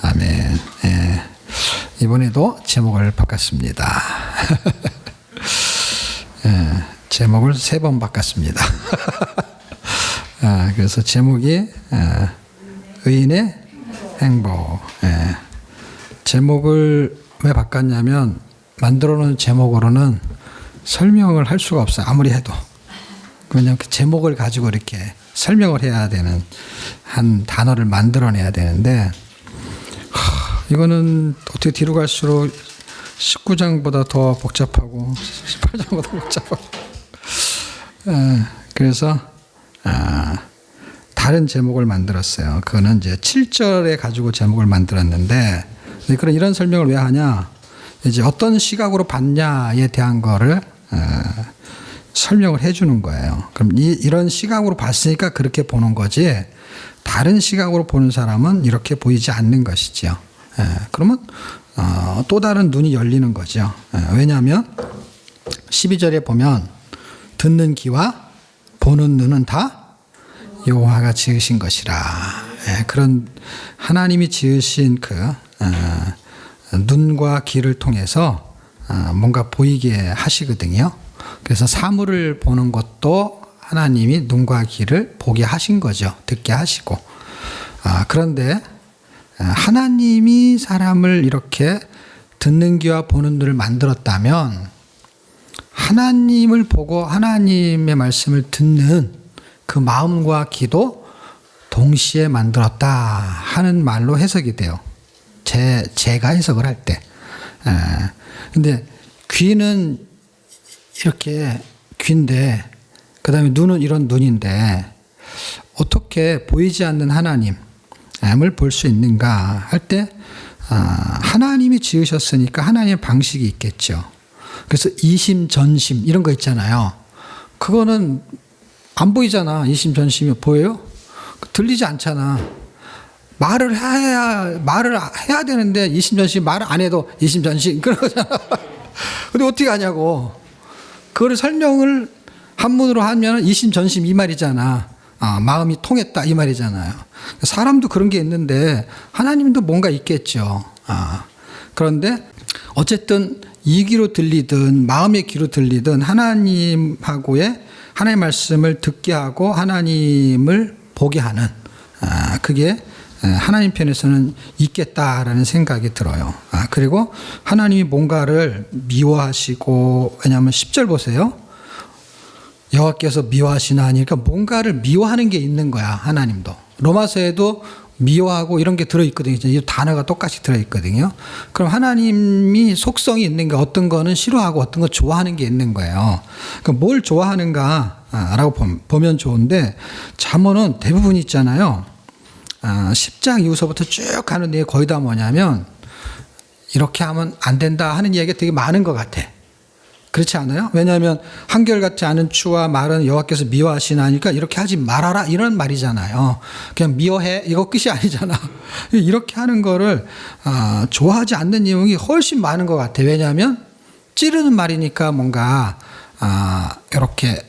아멘. 예. 이번에도 제목을 바꿨습니다. 예. 제목을 3번 바꿨습니다. 그래서 제목이 의인의 행복. 예. 제목을 왜 바꿨냐면 만들어 놓은 제목으로는 설명을 할 수가 없어요. 아무리 해도. 왜냐하면 그 제목을 가지고 이렇게 설명을 해야 되는 한 단어를 만들어내야 되는데 이거는 어떻게 뒤로 갈수록 19장보다 더 복잡하고 18장보다 복잡하고 그래서 다른 제목을 만들었어요. 그거는 이제 7절에 가지고 제목을 만들었는데 그런 이런 설명을 왜 하냐? 이제 어떤 시각으로 봤냐에 대한 거를 설명을 해주는 거예요. 그럼 이런 시각으로 봤으니까 그렇게 보는 거지 다른 시각으로 보는 사람은 이렇게 보이지 않는 것이죠. 그러면 또 다른 눈이 열리는 거죠. 왜냐하면 12절에 보면 듣는 귀와 보는 눈은 다 여호와가 지으신 것이라. 그런 하나님이 지으신 그 눈과 귀를 통해서 뭔가 보이게 하시거든요. 그래서 사물을 보는 것도 하나님이 눈과 귀를 보게 하신 거죠. 듣게 하시고. 그런데 하나님이 사람을 이렇게 듣는 귀와 보는 눈을 만들었다면 하나님을 보고 하나님의 말씀을 듣는 그 마음과 귀도 동시에 만들었다 하는 말로 해석이 돼요. 제가 해석을 할 때. 근데 귀는 이렇게 귀인데 그 다음에 눈은 이런 눈인데 어떻게 보이지 않는 하나님을 볼 수 있는가 할 때 하나님이 지으셨으니까 하나님의 방식이 있겠죠. 그래서 이심 전심 이런 거 있잖아요. 그거는 안 보이잖아. 이심 전심이 보여요? 들리지 않잖아. 말을 해야 되는데 이심 전심 말을 안 해도 이심 전심 그런 거잖아. 근데 어떻게 하냐고. 그거를 설명을 한문으로 하면 이심 전심 이 말이잖아. 마음이 통했다 이 말이잖아요. 사람도 그런 게 있는데 하나님도 뭔가 있겠죠. 그런데 어쨌든 이 귀로 들리든 마음의 귀로 들리든 하나님하고의 하나님의 말씀을 듣게 하고 하나님을 보게 하는 그게 하나님 편에서는 있겠다라는 생각이 들어요. 그리고 하나님이 뭔가를 미워하시고 왜냐하면 10절 보세요. 여호와께서 미워하시나니 그러니까 뭔가를 미워하는 게 있는 거야. 하나님도. 로마서에도 미워하고 이런 게 들어있거든요. 이 단어가 똑같이 들어있거든요. 그럼 하나님이 속성이 있는 게 어떤 거는 싫어하고 어떤 거 좋아하는 게 있는 거예요. 그럼 뭘 좋아하는가 라고 보면 좋은데 잠언은 대부분 있잖아요. 10장 이후서부터 쭉 가는 데 거의 다 뭐냐면 이렇게 하면 안 된다 하는 이야기가 되게 많은 것 같아. 그렇지 않아요? 왜냐하면 한결같지 않은 추와 말은 여호와께서 미워하시나니까 이렇게 하지 말아라 이런 말이잖아요. 그냥 미워해 이거 끝이 아니잖아. 이렇게 하는 거를 좋아하지 않는 내용이 훨씬 많은 것 같아. 왜냐하면 찌르는 말이니까 뭔가 이렇게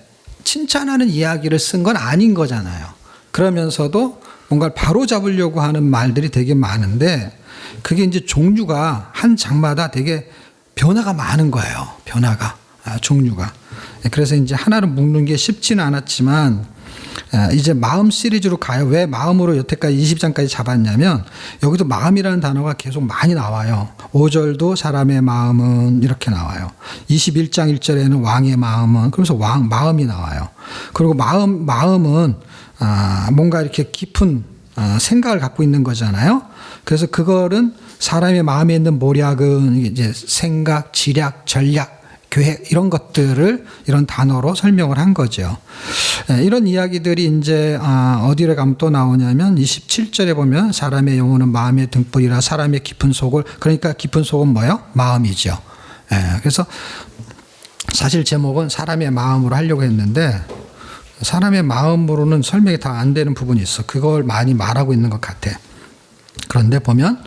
칭찬하는 이야기를 쓴 건 아닌 거잖아요. 그러면서도 뭔가를 바로잡으려고 하는 말들이 되게 많은데 그게 이제 종류가 한 장마다 되게 변화가 많은 거예요. 변화가 종류가. 그래서 이제 하나로 묶는 게 쉽지는 않았지만 이제 마음 시리즈로 가요. 왜 마음으로 여태까지 20장까지 잡았냐면 여기도 마음이라는 단어가 계속 많이 나와요. 5절도 사람의 마음은 이렇게 나와요. 21장 1절에는 왕의 마음은 그러면서 마음이 나와요. 그리고 마음은 뭔가 이렇게 깊은 생각을 갖고 있는 거잖아요. 그래서 그거는 사람의 마음에 있는 모략은 이제 생각, 지략, 전략, 계획 이런 것들을 이런 단어로 설명을 한 거죠. 이런 이야기들이 이제 어디를 가면 또 나오냐면 27절에 보면 사람의 영혼은 마음의 등불이라 사람의 깊은 속을 그러니까 깊은 속은 뭐예요? 마음이죠. 그래서 사실 제목은 사람의 마음으로 하려고 했는데 사람의 마음으로는 설명이 다 안 되는 부분이 있어. 그걸 많이 말하고 있는 것 같아. 그런데 보면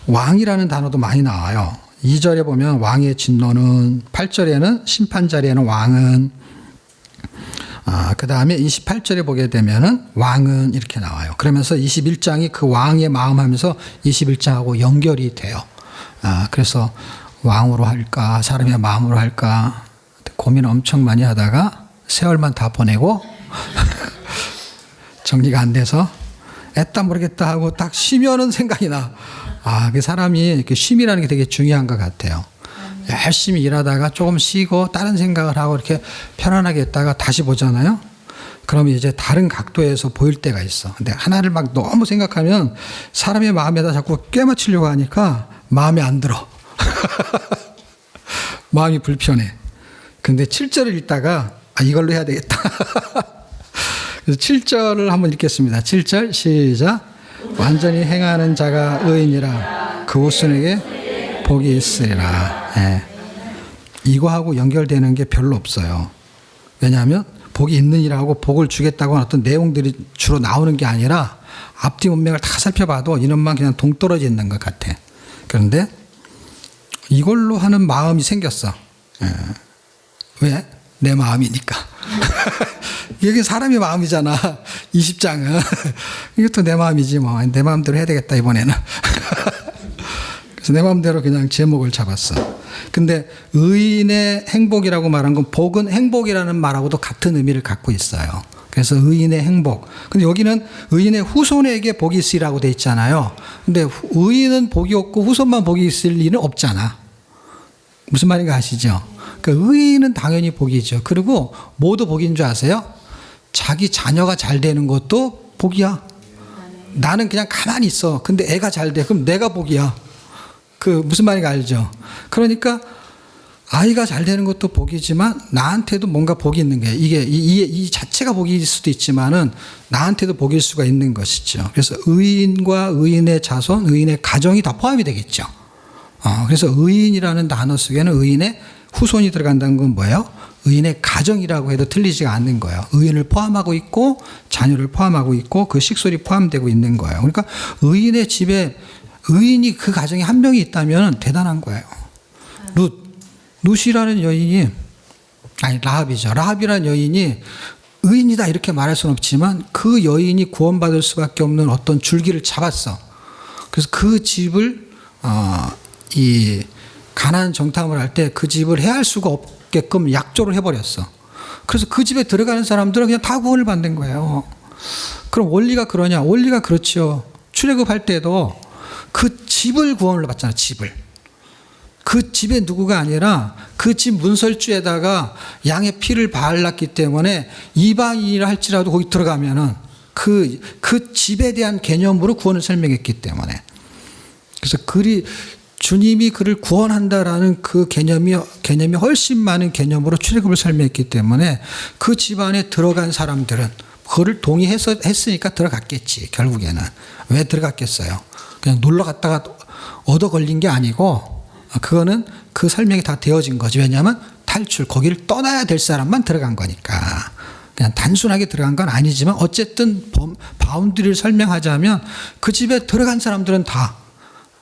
왕이라는 단어도 많이 나와요. 2절에 보면 왕의 진노는 8절에는 심판 자리에는 왕은 그 다음에 28절에 보게 되면은 왕은 이렇게 나와요. 그러면서 21장이 그 왕의 마음 하면서 21장하고 연결이 돼요. 그래서 왕으로 할까 사람의 마음으로 할까 고민 엄청 많이 하다가 세월만 다 보내고 정리가 안 돼서 애따 모르겠다 하고 딱 쉬면은 생각이 나. 그 사람이 이렇게 쉼이라는 게 되게 중요한 것 같아요. 열심히 일하다가 조금 쉬고 다른 생각을 하고 이렇게 편안하게 있다가 다시 보잖아요. 그러면 이제 다른 각도에서 보일 때가 있어. 근데 하나를 막 너무 생각하면 사람의 마음에다 자꾸 꿰맞추려고 하니까 마음에 안 들어. 마음이 불편해. 근데 7절을 읽다가 이걸로 해야 되겠다. 그래서 7절을 한번 읽겠습니다. 7절 시작. 완전히 행하는 자가 의인이라 그 후손에게 복이 있으리라. 이거하고 연결되는 게 별로 없어요. 왜냐하면 복이 있느니라고 복을 주겠다고 하는 어떤 내용들이 주로 나오는 게 아니라 앞뒤 문맥을 다 살펴봐도 이놈만 그냥 동떨어져 있는 것 같아. 그런데 이걸로 하는 마음이 생겼어. 왜? 내 마음이니까. 이게 사람의 마음이잖아. 20장은. 이것도 내 마음이지 뭐. 내 마음대로 해야 되겠다 이번에는. 그래서 내 마음대로 그냥 제목을 잡았어. 근데 의인의 행복이라고 말한 건 복은 행복이라는 말하고도 같은 의미를 갖고 있어요. 그래서 의인의 행복. 근데 여기는 의인의 후손에게 복이 있으리라고 돼 있잖아요. 근데 의인은 복이 없고 후손만 복이 있을 리는 없잖아. 무슨 말인가 아시죠? 그러니까 의인은 당연히 복이죠. 그리고 모두 복인 줄 아세요? 자기 자녀가 잘 되는 것도 복이야. 나는 그냥 가만히 있어. 근데 애가 잘 돼. 그럼 내가 복이야. 무슨 말인가 알죠? 그러니까 아이가 잘 되는 것도 복이지만 나한테도 뭔가 복이 있는 거예요. 이 자체가 복일 수도 있지만은 나한테도 복일 수가 있는 것이죠. 그래서 의인과 의인의 자손, 의인의 가정이 다 포함이 되겠죠. 그래서 의인이라는 단어 속에는 의인의 후손이 들어간다는 건 뭐예요? 의인의 가정이라고 해도 틀리지가 않는 거예요. 의인을 포함하고 있고 자녀를 포함하고 있고 그 식솔이 포함되고 있는 거예요. 그러니까 의인의 집에 의인이 그 가정에 한 명이 있다면 대단한 거예요. 룻이라는 여인이 라합이죠. 라합이라는 여인이 의인이다 이렇게 말할 수는 없지만 그 여인이 구원받을 수밖에 없는 어떤 줄기를 잡았어. 그래서 그 집을 이 가나안 정탐을 할 때 그 집을 해할 수가 없게끔 약조를 해버렸어. 그래서 그 집에 들어가는 사람들은 그냥 다 구원을 받는 거예요. 그럼 원리가 그러냐? 원리가 그렇죠. 출애굽할 때도 그 집을 구원을 받잖아. 집을. 그 집에 누구가 아니라 그 집 문설주에다가 양의 피를 발랐기 때문에 이방인이라 할지라도 거기 들어가면은 그 집에 대한 개념으로 구원을 설명했기 때문에. 그래서 주님이 그를 구원한다라는 그 개념이 훨씬 많은 개념으로 출애굽을 설명했기 때문에 그 집안에 들어간 사람들은 그거를 동의해서 했으니까 들어갔겠지. 결국에는. 왜 들어갔겠어요? 그냥 놀러 갔다가 얻어 걸린 게 아니고 그거는 그 설명이 다 되어진 거지. 왜냐하면 거기를 떠나야 될 사람만 들어간 거니까. 그냥 단순하게 들어간 건 아니지만 어쨌든 바운드리를 설명하자면 그 집에 들어간 사람들은 다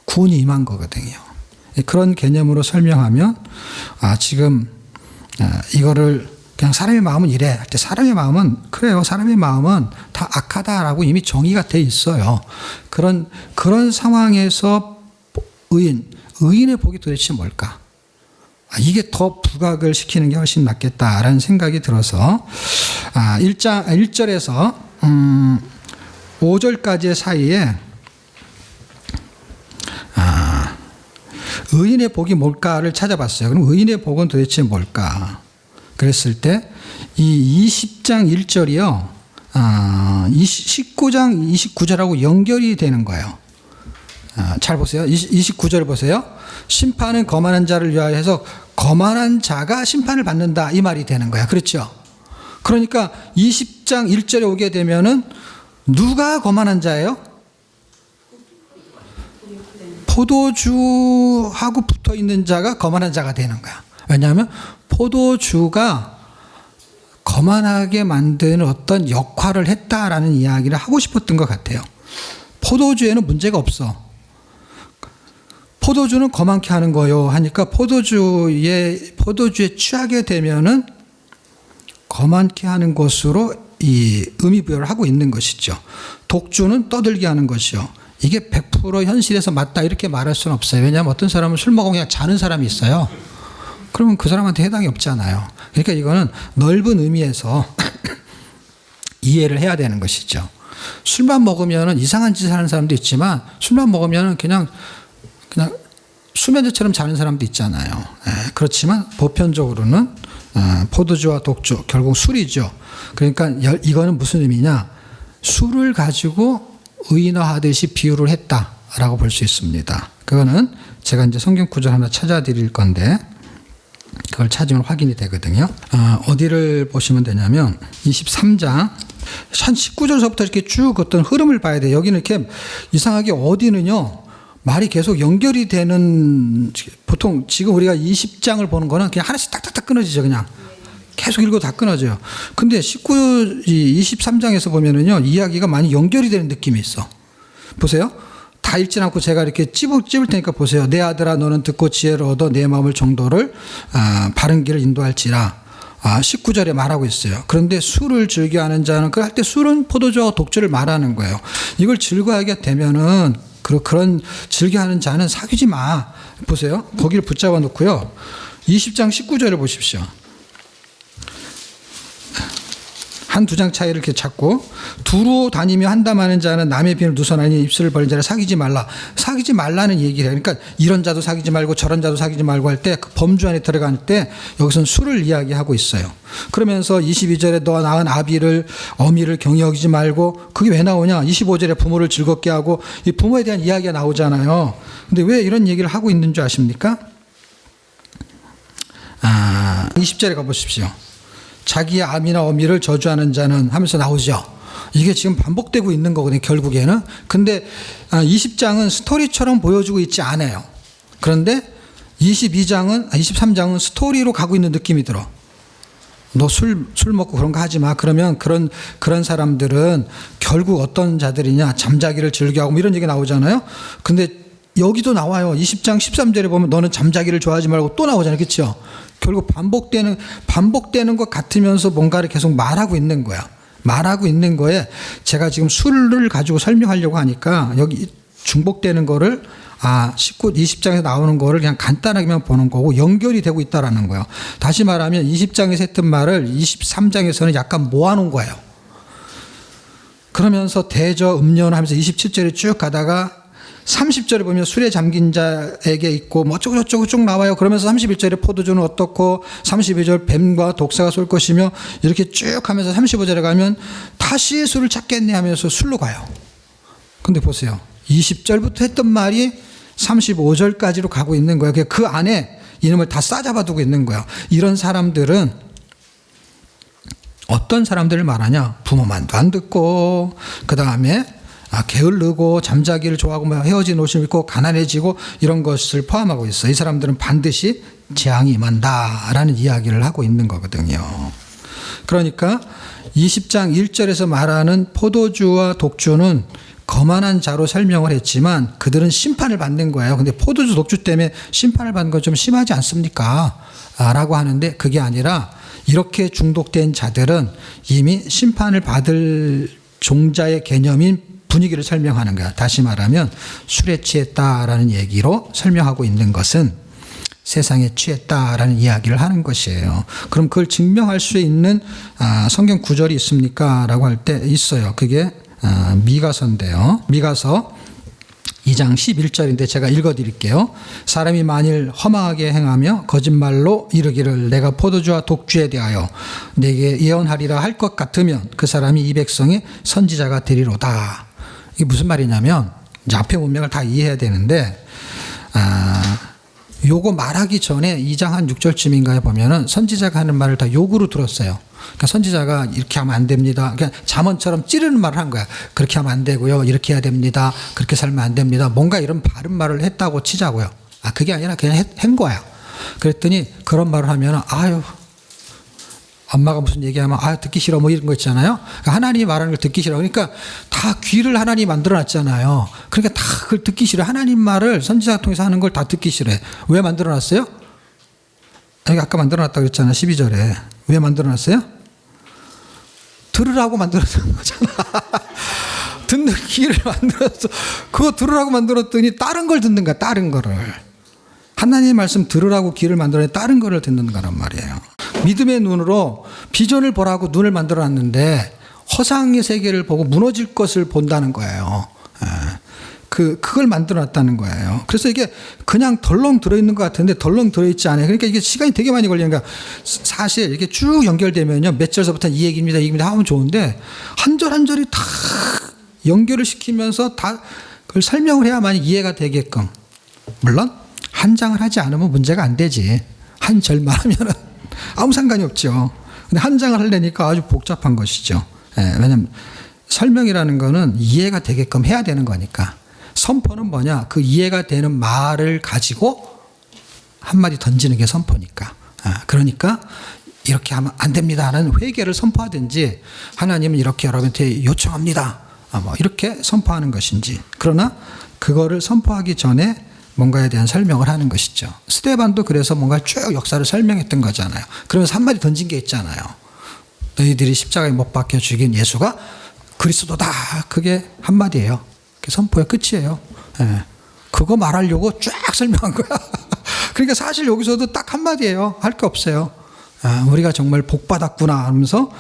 구원이 임한 거거든요. 그런 개념으로 설명하면 지금 이거를 그냥 사람의 마음은 이래 할 때 사람의 마음은 그래요. 사람의 마음은 다 악하다라고 이미 정의가 돼 있어요. 그런 상황에서 의인의 복이 도대체 뭘까? 이게 더 부각을 시키는 게 훨씬 낫겠다라는 생각이 들어서 1절에서 5절까지의 사이에 의인의 복이 뭘까를 찾아봤어요. 그럼 의인의 복은 도대체 뭘까? 그랬을 때 이 20장 1절이요. 19장 29절하고 연결이 되는 거예요. 잘 보세요. 29절 보세요. 심판은 거만한 자를 위하여 해서 거만한 자가 심판을 받는다 이 말이 되는 거야. 그렇죠? 그러니까 20장 1절에 오게 되면은 누가 거만한 자예요? 포도주하고 붙어 있는 자가 거만한 자가 되는 거야. 왜냐하면 포도주가 거만하게 만드는 어떤 역할을 했다라는 이야기를 하고 싶었던 것 같아요. 포도주에는 문제가 없어. 포도주는 거만케 하는 거요 하니까 포도주에 취하게 되면은 거만케 하는 것으로 이 의미 부여를 하고 있는 것이죠. 독주는 떠들게 하는 것이요. 이게 100% 현실에서 맞다 이렇게 말할 수는 없어요. 왜냐하면 어떤 사람은 술 먹으면 그냥 자는 사람이 있어요. 그러면 그 사람한테 해당이 없잖아요. 그러니까 이거는 넓은 의미에서 이해를 해야 되는 것이죠. 술만 먹으면 이상한 짓을 하는 사람도 있지만 술만 먹으면 그냥 수면제처럼 자는 사람도 있잖아요. 그렇지만 보편적으로는 포도주와 독주, 결국 술이죠. 그러니까 이거는 무슨 의미냐? 술을 가지고 의인화하듯이 비유를 했다라고 볼 수 있습니다. 그거는 제가 이제 성경 구절 하나 찾아드릴 건데 그걸 찾으면 확인이 되거든요. 어디를 보시면 되냐면 23장 한 19절서부터 이렇게 쭉 어떤 흐름을 봐야 돼요. 여기는 이렇게 이상하게 어디는요. 말이 계속 연결이 되는, 보통 지금 우리가 20장을 보는 거는 그냥 하나씩 딱딱딱 끊어지죠. 그냥 계속 읽고 다 끊어져요. 근데 23장에서 보면은요, 이야기가 많이 연결이 되는 느낌이 있어. 보세요. 다 읽지 않고 제가 이렇게 찝을 테니까 보세요. 내 아들아, 너는 듣고 지혜를 얻어 내 마음을 정도를 바른 길을 인도할지라. 19절에 말하고 있어요. 그런데 술을 즐겨하는 자는, 그 할 때 술은 포도주와 독주를 말하는 거예요. 이걸 즐거워하게 되면은 그런 즐겨하는 자는 사귀지 마. 보세요. 거기를 붙잡아 놓고요. 20장 19절을 보십시오. 한두 장 차이를 이렇게 찾고, 두루 다니며 한담하는 자는 남의 비를 누설하니 입술을 벌린 자를 사귀지 말라. 사귀지 말라는 얘기를 해요. 그러니까 이런 자도 사귀지 말고 저런 자도 사귀지 말고 할 때 그 범주 안에 들어갈 때 여기서는 술을 이야기하고 있어요. 그러면서 22절에 너 낳은 어미를 경히 여기지 말고, 그게 왜 나오냐? 25절에 부모를 즐겁게 하고, 이 부모에 대한 이야기가 나오잖아요. 근데 왜 이런 얘기를 하고 있는 줄 아십니까? 20절에 가보십시오. 자기의 아미나 어미를 저주하는 자는 하면서 나오죠. 이게 지금 반복되고 있는 거거든요, 결국에는. 근데 20장은 스토리처럼 보여주고 있지 않아요. 그런데 23장은 스토리로 가고 있는 느낌이 들어. 너 술 먹고 그런 거 하지 마. 그러면 그런 사람들은 결국 어떤 자들이냐? 잠자기를 즐겨하고 뭐 이런 얘기 나오잖아요. 근데 여기도 나와요. 20장 13절에 보면 너는 잠자기를 좋아하지 말고 또 나오잖아요. 그렇죠? 결국 반복되는 것 같으면서 뭔가를 계속 말하고 있는 거야. 말하고 있는 거에 제가 지금 술을 가지고 설명하려고 하니까 여기 중복되는 거를 20장에서 나오는 거를 그냥 간단하게만 보는 거고 연결이 되고 있다라는 거예요. 다시 말하면 20장에서 했던 말을 23장에서는 약간 모아놓은 거예요. 그러면서 대저 음료는 하면서 27절에 쭉 가다가 30절에 보면 술에 잠긴 자에게 있고 뭐 어쩌고저쩌고 쭉 나와요. 그러면서 31절에 포도주는 어떻고 32절 뱀과 독사가 쏠 것이며 이렇게 쭉 하면서 35절에 가면 다시 술을 찾겠네 하면서 술로 가요. 근데 보세요. 20절부터 했던 말이 35절까지로 가고 있는 거예요. 그 안에 이놈을 다 싸잡아두고 있는 거예요. 이런 사람들은 어떤 사람들을 말하냐? 부모 말도 안 듣고 그 다음에 게을르고 잠자기를 좋아하고 헤어진 옷을 입고 가난해지고 이런 것을 포함하고 있어요. 이 사람들은 반드시 재앙이 임한다라는 이야기를 하고 있는 거거든요. 그러니까 20장 1절에서 말하는 포도주와 독주는 거만한 자로 설명을 했지만 그들은 심판을 받는 거예요. 근데 포도주 독주 때문에 심판을 받는 건 좀 심하지 않습니까? 라고 하는데 그게 아니라 이렇게 중독된 자들은 이미 심판을 받을 종자의 개념인 분위기를 설명하는 거야. 다시 말하면 술에 취했다라는 얘기로 설명하고 있는 것은 세상에 취했다라는 이야기를 하는 것이에요. 그럼 그걸 증명할 수 있는 성경 구절이 있습니까? 라고 할 때 있어요. 그게 미가서인데요. 미가서 2장 11절인데 제가 읽어드릴게요. 사람이 만일 허망하게 행하며 거짓말로 이르기를 내가 포도주와 독주에 대하여 내게 예언하리라 할 것 같으면 그 사람이 이 백성의 선지자가 되리로다. 이게 무슨 말이냐면 이제 앞에 문맥을 다 이해해야 되는데 요거 말하기 전에 2장 한 6절쯤인가에 보면은 선지자가 하는 말을 다 욕으로 들었어요. 그러니까 선지자가 이렇게 하면 안 됩니다. 그냥 잠언처럼 찌르는 말을 한 거야. 그렇게 하면 안 되고요. 이렇게 해야 됩니다. 그렇게 살면 안 됩니다. 뭔가 이런 바른 말을 했다고 치자고요. 그게 아니라 그냥 한 거야. 그랬더니 그런 말을 하면 아유 엄마가 무슨 얘기하면 듣기 싫어 뭐 이런 거 있잖아요. 그러니까 하나님이 말하는 걸 듣기 싫어. 그러니까 다 귀를 하나님이 만들어 놨잖아요. 그러니까 다 그걸 듣기 싫어. 하나님 말을 선지자 통해서 하는 걸 다 듣기 싫어해. 왜 만들어 놨어요? 아까 만들어 놨다고 그랬잖아. 12절에. 왜 만들어 놨어요? 들으라고 만들었던 거잖아. 듣는 귀를 만들었어. 그거 들으라고 만들었더니 다른 걸 듣는 거야. 다른 거를. 하나님의 말씀 들으라고 귀를 만들었는데 다른 거를 듣는 거란 말이에요. 믿음의 눈으로 비전을 보라고 눈을 만들어놨는데 허상의 세계를 보고 무너질 것을 본다는 거예요. 그걸 만들어놨다는 거예요. 그래서 이게 그냥 덜렁 들어있는 것 같은데 덜렁 들어있지 않아요. 그러니까 이게 시간이 되게 많이 걸리는 거야. 사실 이렇게 쭉 연결되면요. 몇 절서부터 이 얘기입니다, 이 얘기입니다 하면 좋은데 한 절 한 절이 다 연결을 시키면서 다 그걸 설명을 해야만 이해가 되게끔. 물론 한 장을 하지 않으면 문제가 안 되지. 한 절만 하면은 아무 상관이 없죠. 근데 한 장을 하려니까 아주 복잡한 것이죠. 왜냐하면 설명이라는 거는 이해가 되게끔 해야 되는 거니까. 선포는 뭐냐? 그 이해가 되는 말을 가지고 한마디 던지는 게 선포니까. 그러니까 이렇게 하면 안 됩니다라는 회개를 선포하든지 하나님은 이렇게 여러분한테 요청합니다. 뭐 이렇게 선포하는 것인지. 그러나 그거를 선포하기 전에 뭔가에 대한 설명을 하는 것이죠. 스데반도 그래서 뭔가 쭉 역사를 설명했던 거잖아요. 그러면서 한마디 던진 게 있잖아요. 너희들이 십자가에 못 박혀 죽인 예수가 그리스도다. 그게 한마디예요. 그게 선포의 끝이에요. 그거 말하려고 쫙 설명한 거야. 그러니까 사실 여기서도 딱 한마디예요. 할 게 없어요. 우리가 정말 복 받았구나 하면서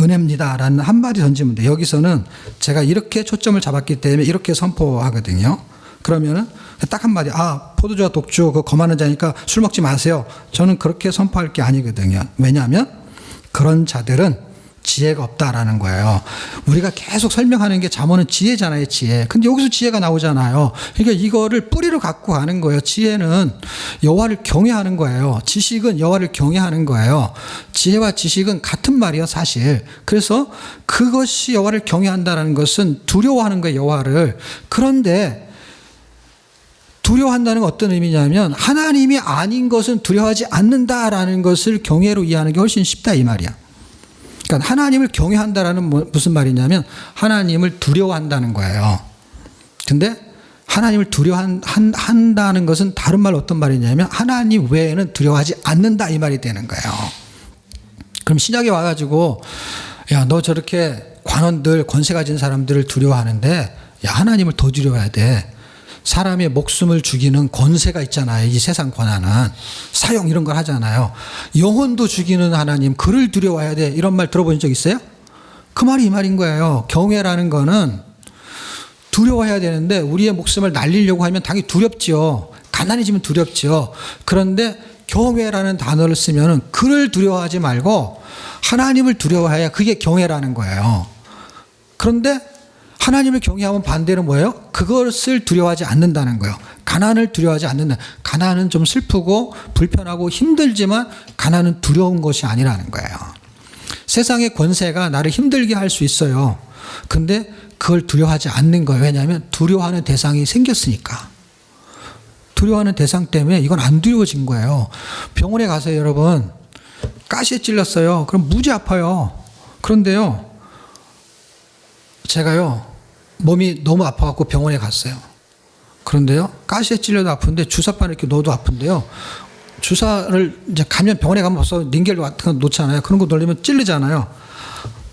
은혜입니다라는 한마디 던지면 돼. 여기서는 제가 이렇게 초점을 잡았기 때문에 이렇게 선포하거든요. 그러면은 딱 한마디, 포도주와 독주 그거 검하는 자니까 술 먹지 마세요. 저는 그렇게 선포할 게 아니거든요. 왜냐하면 그런 자들은 지혜가 없다라는 거예요. 우리가 계속 설명하는 게 잠언은 지혜잖아요, 지혜. 근데 여기서 지혜가 나오잖아요. 그러니까 이거를 뿌리로 갖고 가는 거예요. 지혜는 여호와를 경외하는 거예요. 지식은 여호와를 경외하는 거예요. 지혜와 지식은 같은 말이에요, 사실. 그래서 그것이 여호와를 경외한다는 것은 두려워하는 거예요, 여호와를. 그런데 두려워한다는 건 어떤 의미냐면 하나님이 아닌 것은 두려워하지 않는다라는 것을 경외로 이해하는 게 훨씬 쉽다 이 말이야. 그러니까 하나님을 경외한다라는 무슨 말이냐면 하나님을 두려워한다는 거예요. 근데 하나님을 두려워한다는 것은 다른 말 어떤 말이냐면 하나님 외에는 두려워하지 않는다 이 말이 되는 거예요. 그럼 신약에 와가지고 야, 너 저렇게 관원들 권세 가진 사람들을 두려워하는데 야, 하나님을 더 두려워해야 돼. 사람의 목숨을 죽이는 권세가 있잖아요. 이 세상 권한은. 사형 이런 걸 하잖아요. 영혼도 죽이는 하나님, 그를 두려워해야 돼. 이런 말 들어본 적 있어요? 그 말이 이 말인 거예요. 경외라는 거는 두려워해야 되는데 우리의 목숨을 날리려고 하면 당연히 두렵죠. 가난해지면 두렵죠. 그런데 경외라는 단어를 쓰면은 그를 두려워하지 말고 하나님을 두려워해야 그게 경외라는 거예요. 그런데 하나님을 경외하면 반대는 뭐예요? 그것을 두려워하지 않는다는 거예요. 가난을 두려워하지 않는다. 가난은 좀 슬프고 불편하고 힘들지만 가난은 두려운 것이 아니라는 거예요. 세상의 권세가 나를 힘들게 할 수 있어요. 근데 그걸 두려워하지 않는 거예요. 왜냐하면 두려워하는 대상이 생겼으니까. 두려워하는 대상 때문에 이건 안 두려워진 거예요. 병원에 가서 여러분 가시에 찔렸어요. 그럼 무지 아파요. 그런데요. 제가요, 몸이 너무 아파갖고 병원에 갔어요. 그런데요, 가시에 찔려도 아픈데 주사바늘 이렇게 넣어도 아픈데요. 주사를 이제 가면 병원에 가면 벌써 닌겔 같은 거 놓잖아요. 그런 거 넣으면 찔리잖아요.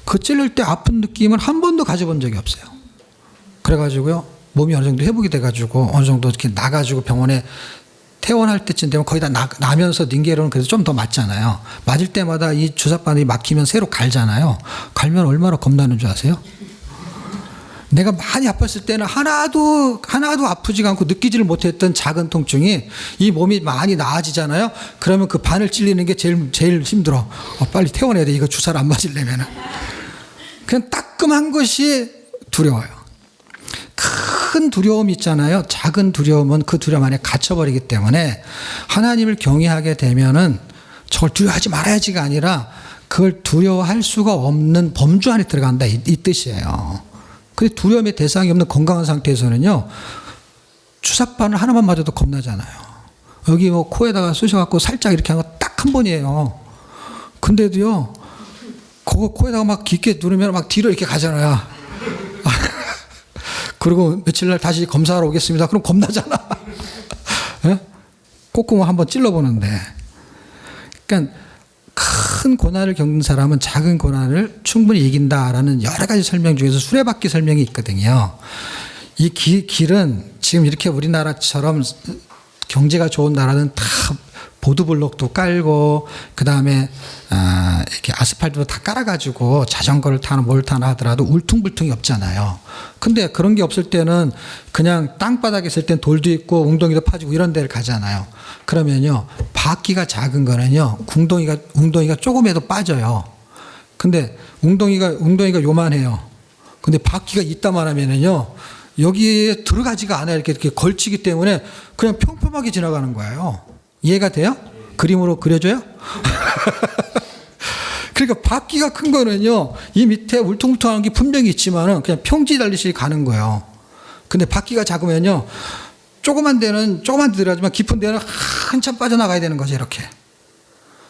그 찔릴 때 아픈 느낌을 한 번도 가져본 적이 없어요. 그래가지고요, 몸이 어느 정도 회복이 돼가지고 어느 정도 이렇게 나가지고 병원에 퇴원할 때쯤 되면 거의 다 나면서 닌겔은 그래도 좀 더 맞잖아요. 맞을 때마다 이 주사바늘이 막히면 새로 갈잖아요. 갈면 얼마나 겁나는 줄 아세요? 내가 많이 아팠을 때는 하나도 아프지가 않고 느끼지를 못했던 작은 통증이 이 몸이 많이 나아지잖아요. 그러면 그 바늘 찔리는 게 제일 힘들어. 빨리 퇴원해야 돼. 이거 주사를 안 맞으려면. 그냥 따끔한 것이 두려워요. 큰 두려움이 있잖아요. 작은 두려움은 그 두려움 안에 갇혀버리기 때문에 하나님을 경외하게 되면은 저걸 두려워하지 말아야지가 아니라 그걸 두려워할 수가 없는 범주 안에 들어간다 이 뜻이에요. 근데 두려움의 대상이 없는 건강한 상태에서는요, 주사바늘 하나만 맞아도 겁나잖아요. 여기 뭐 코에다가 쑤셔갖고 살짝 이렇게 한 거 딱 한 번이에요. 근데도요, 그거 코에다가 막 깊게 누르면 막 뒤로 이렇게 가잖아요. 그리고 며칠 날 다시 검사하러 오겠습니다. 그럼 겁나잖아. 예? 콧구멍 한번 찔러보는데. 그러니까 큰 고난을 겪는 사람은 작은 고난을 충분히 이긴다라는 여러 가지 설명 중에서 수레바퀴 설명이 있거든요. 이 길은 지금 이렇게 우리나라처럼 경제가 좋은 나라는 다 보드블록도 깔고 그다음에 이렇게 아스팔트도 다 깔아가지고 자전거를 타나 뭘 타나 하더라도 울퉁불퉁이 없잖아요. 근데 그런 게 없을 때는 그냥 땅바닥에 있을 땐 돌도 있고 웅덩이도 파지고 이런 데를 가잖아요. 그러면요 바퀴가 작은 거는요 웅덩이가 조금에도 빠져요. 근데 웅덩이가 요만해요. 근데 바퀴가 있다만 하면은요 여기에 들어가지가 않아요. 이렇게 걸치기 때문에 그냥 평평하게 지나가는 거예요. 이해가 돼요? 그림으로 그려줘요? 그러니까 바퀴가 큰 거는요, 이 밑에 울퉁불퉁한 게 분명히 있지만은 그냥 평지 달리시 가는 거예요. 근데 바퀴가 작으면요, 조그만 데는 조그만 데 들어가지만 깊은 데는 한참 빠져나가야 되는 거죠, 이렇게.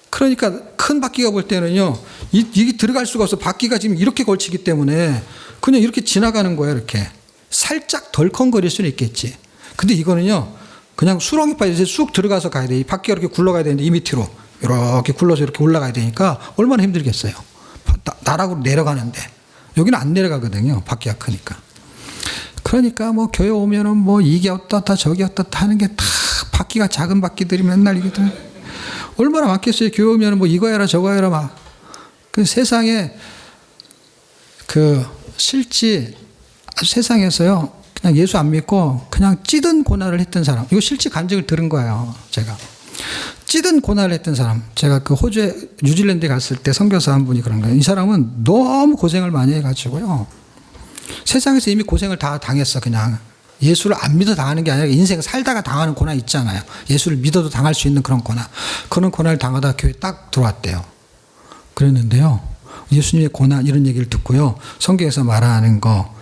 그러니까 큰 바퀴가 볼 때는요, 이게 들어갈 수가 없어. 바퀴가 지금 이렇게 걸치기 때문에 그냥 이렇게 지나가는 거예요, 이렇게. 살짝 덜컹거릴 수는 있겠지. 근데 이거는요, 그냥 수렁이 빠져서 쑥 들어가서 가야 돼. 이 바퀴가 이렇게 굴러가야 되는데 이 밑으로 이렇게 굴러서 이렇게 올라가야 되니까 얼마나 힘들겠어요. 나락으로 내려가는데 여기는 안 내려가거든요. 바퀴가 크니까. 그러니까 뭐 교회 오면은 뭐 이게 어떻다 저게 어떻다 하는 게 다 바퀴가 작은 바퀴들이 맨날 이게 얼마나 많겠어요. 교회 오면은 뭐 이거 해라 저거 해라 막. 그 세상에 그 실제 세상에서요. 그냥 예수 안 믿고 그냥 찌든 고난을 했던 사람. 이거 실제 간증을 들은 거예요. 제가. 찌든 고난을 했던 사람. 제가 그 호주에 뉴질랜드에 갔을 때 선교사 한 분이 그런 거예요. 이 사람은 너무 고생을 많이 해가지고요. 세상에서 이미 고생을 다 당했어. 그냥 예수를 안 믿어 당하는 게 아니라 인생 살다가 당하는 고난 있잖아요. 예수를 믿어도 당할 수 있는 그런 고난. 그런 고난을 당하다 교회에 딱 들어왔대요. 그랬는데요. 예수님의 고난 이런 얘기를 듣고요. 성경에서 말하는 거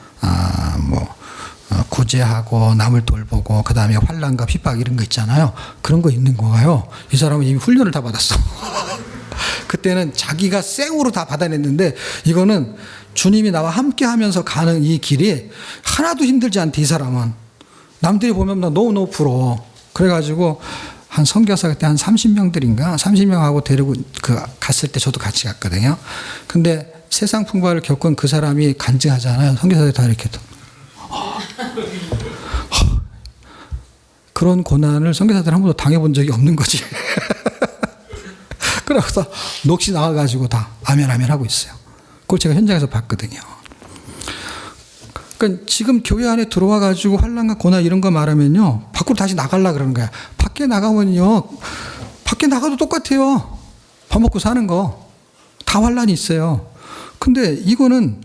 구제하고 남을 돌보고 그 다음에 환난과 핍박 이런 거 있잖아요. 그런 거 있는 거가요. 이 사람은 이미 훈련을 다 받았어. 그때는 자기가 생으로 다 받아냈는데 이거는 주님이 나와 함께 하면서 가는 이 길이 하나도 힘들지 않대. 이 사람은. 남들이 보면 나 너무너무 부러워. 그래가지고 한 선교사 그때 한 30명들인가 30명하고 데리고 갔을 때 저도 같이 갔거든요. 근데 세상 풍파를 겪은 그 사람이 간증하잖아요. 선교사들이 다 이렇게 그런 고난을 선교사들 한 번도 당해본 적이 없는 거지. 그래서 넋이 나와가지고 다 아멘 하고 있어요. 그걸 제가 현장에서 봤거든요. 그러니까 지금 교회 안에 들어와가지고 환난과 고난 이런 거 말하면요, 밖으로 다시 나가려고 그러는 거야. 밖에 나가면요, 밖에 나가도 똑같아요. 밥 먹고 사는 거. 다 환난이 있어요. 근데 이거는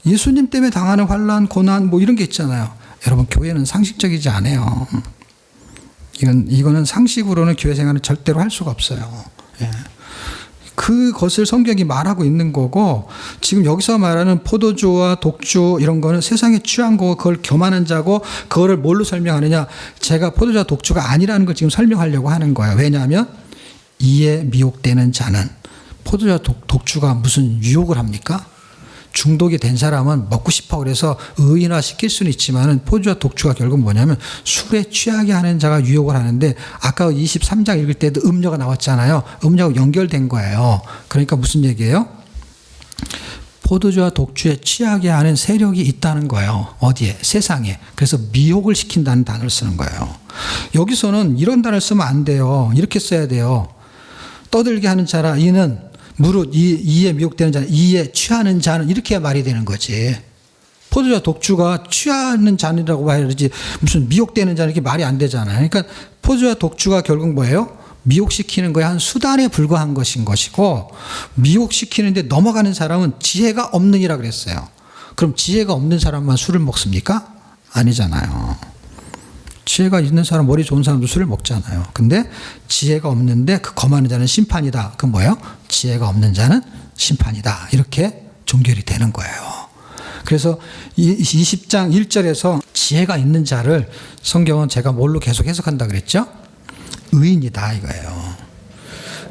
예수님 때문에 당하는 환난, 고난 뭐 이런 게 있잖아요. 여러분, 교회는 상식적이지 않아요. 이거는 상식으로는 교회 생활은 절대로 할 수가 없어요. 예. 그것을 성경이 말하고 있는 거고, 지금 여기서 말하는 포도주와 독주 이런 거는 세상에 취한 거고 그걸 겸하는 자고, 그거를 뭘로 설명하느냐? 제가 포도주와 독주가 아니라는 걸 지금 설명하려고 하는 거예요. 왜냐하면 이에 미혹되는 자는, 포도주와 독주가 무슨 유혹을 합니까? 중독이 된 사람은 먹고 싶어 그래서 의인화 시킬 수는 있지만은 포도주와 독주가 결국 뭐냐면 술에 취하게 하는 자가 유혹을 하는데, 아까 23장 읽을 때도 음료가 나왔잖아요. 음료하고 연결된 거예요. 그러니까 무슨 얘기예요? 포도주와 독주에 취하게 하는 세력이 있다는 거예요. 어디에? 세상에. 그래서 미혹을 시킨다는 단어를 쓰는 거예요. 여기서는 이런 단어를 쓰면 안 돼요. 이렇게 써야 돼요. 떠들게 하는 자라 이는 무릇 이에 미혹되는 자는, 이에 취하는 자는, 이렇게 말이 되는 거지. 포도주와 독주가 취하는 자라고 말하지 무슨 미혹되는 자는 이렇게 말이 안 되잖아요. 그러니까 포도주와 독주가 결국 뭐예요? 미혹시키는 거에 한 수단에 불과한 것인 것이고, 미혹시키는데 넘어가는 사람은 지혜가 없는 이라 그랬어요. 그럼 지혜가 없는 사람만 술을 먹습니까? 아니잖아요. 지혜가 있는 사람, 머리 좋은 사람도 술을 먹잖아요. 근데 지혜가 없는데 그 검하는 자는 심판이다. 그건 뭐예요? 지혜가 없는 자는 심판이다. 이렇게 종결이 되는 거예요. 그래서 20장 1절에서 지혜가 있는 자를 성경은 제가 뭘로 계속 해석한다 그랬죠? 의인이다 이거예요.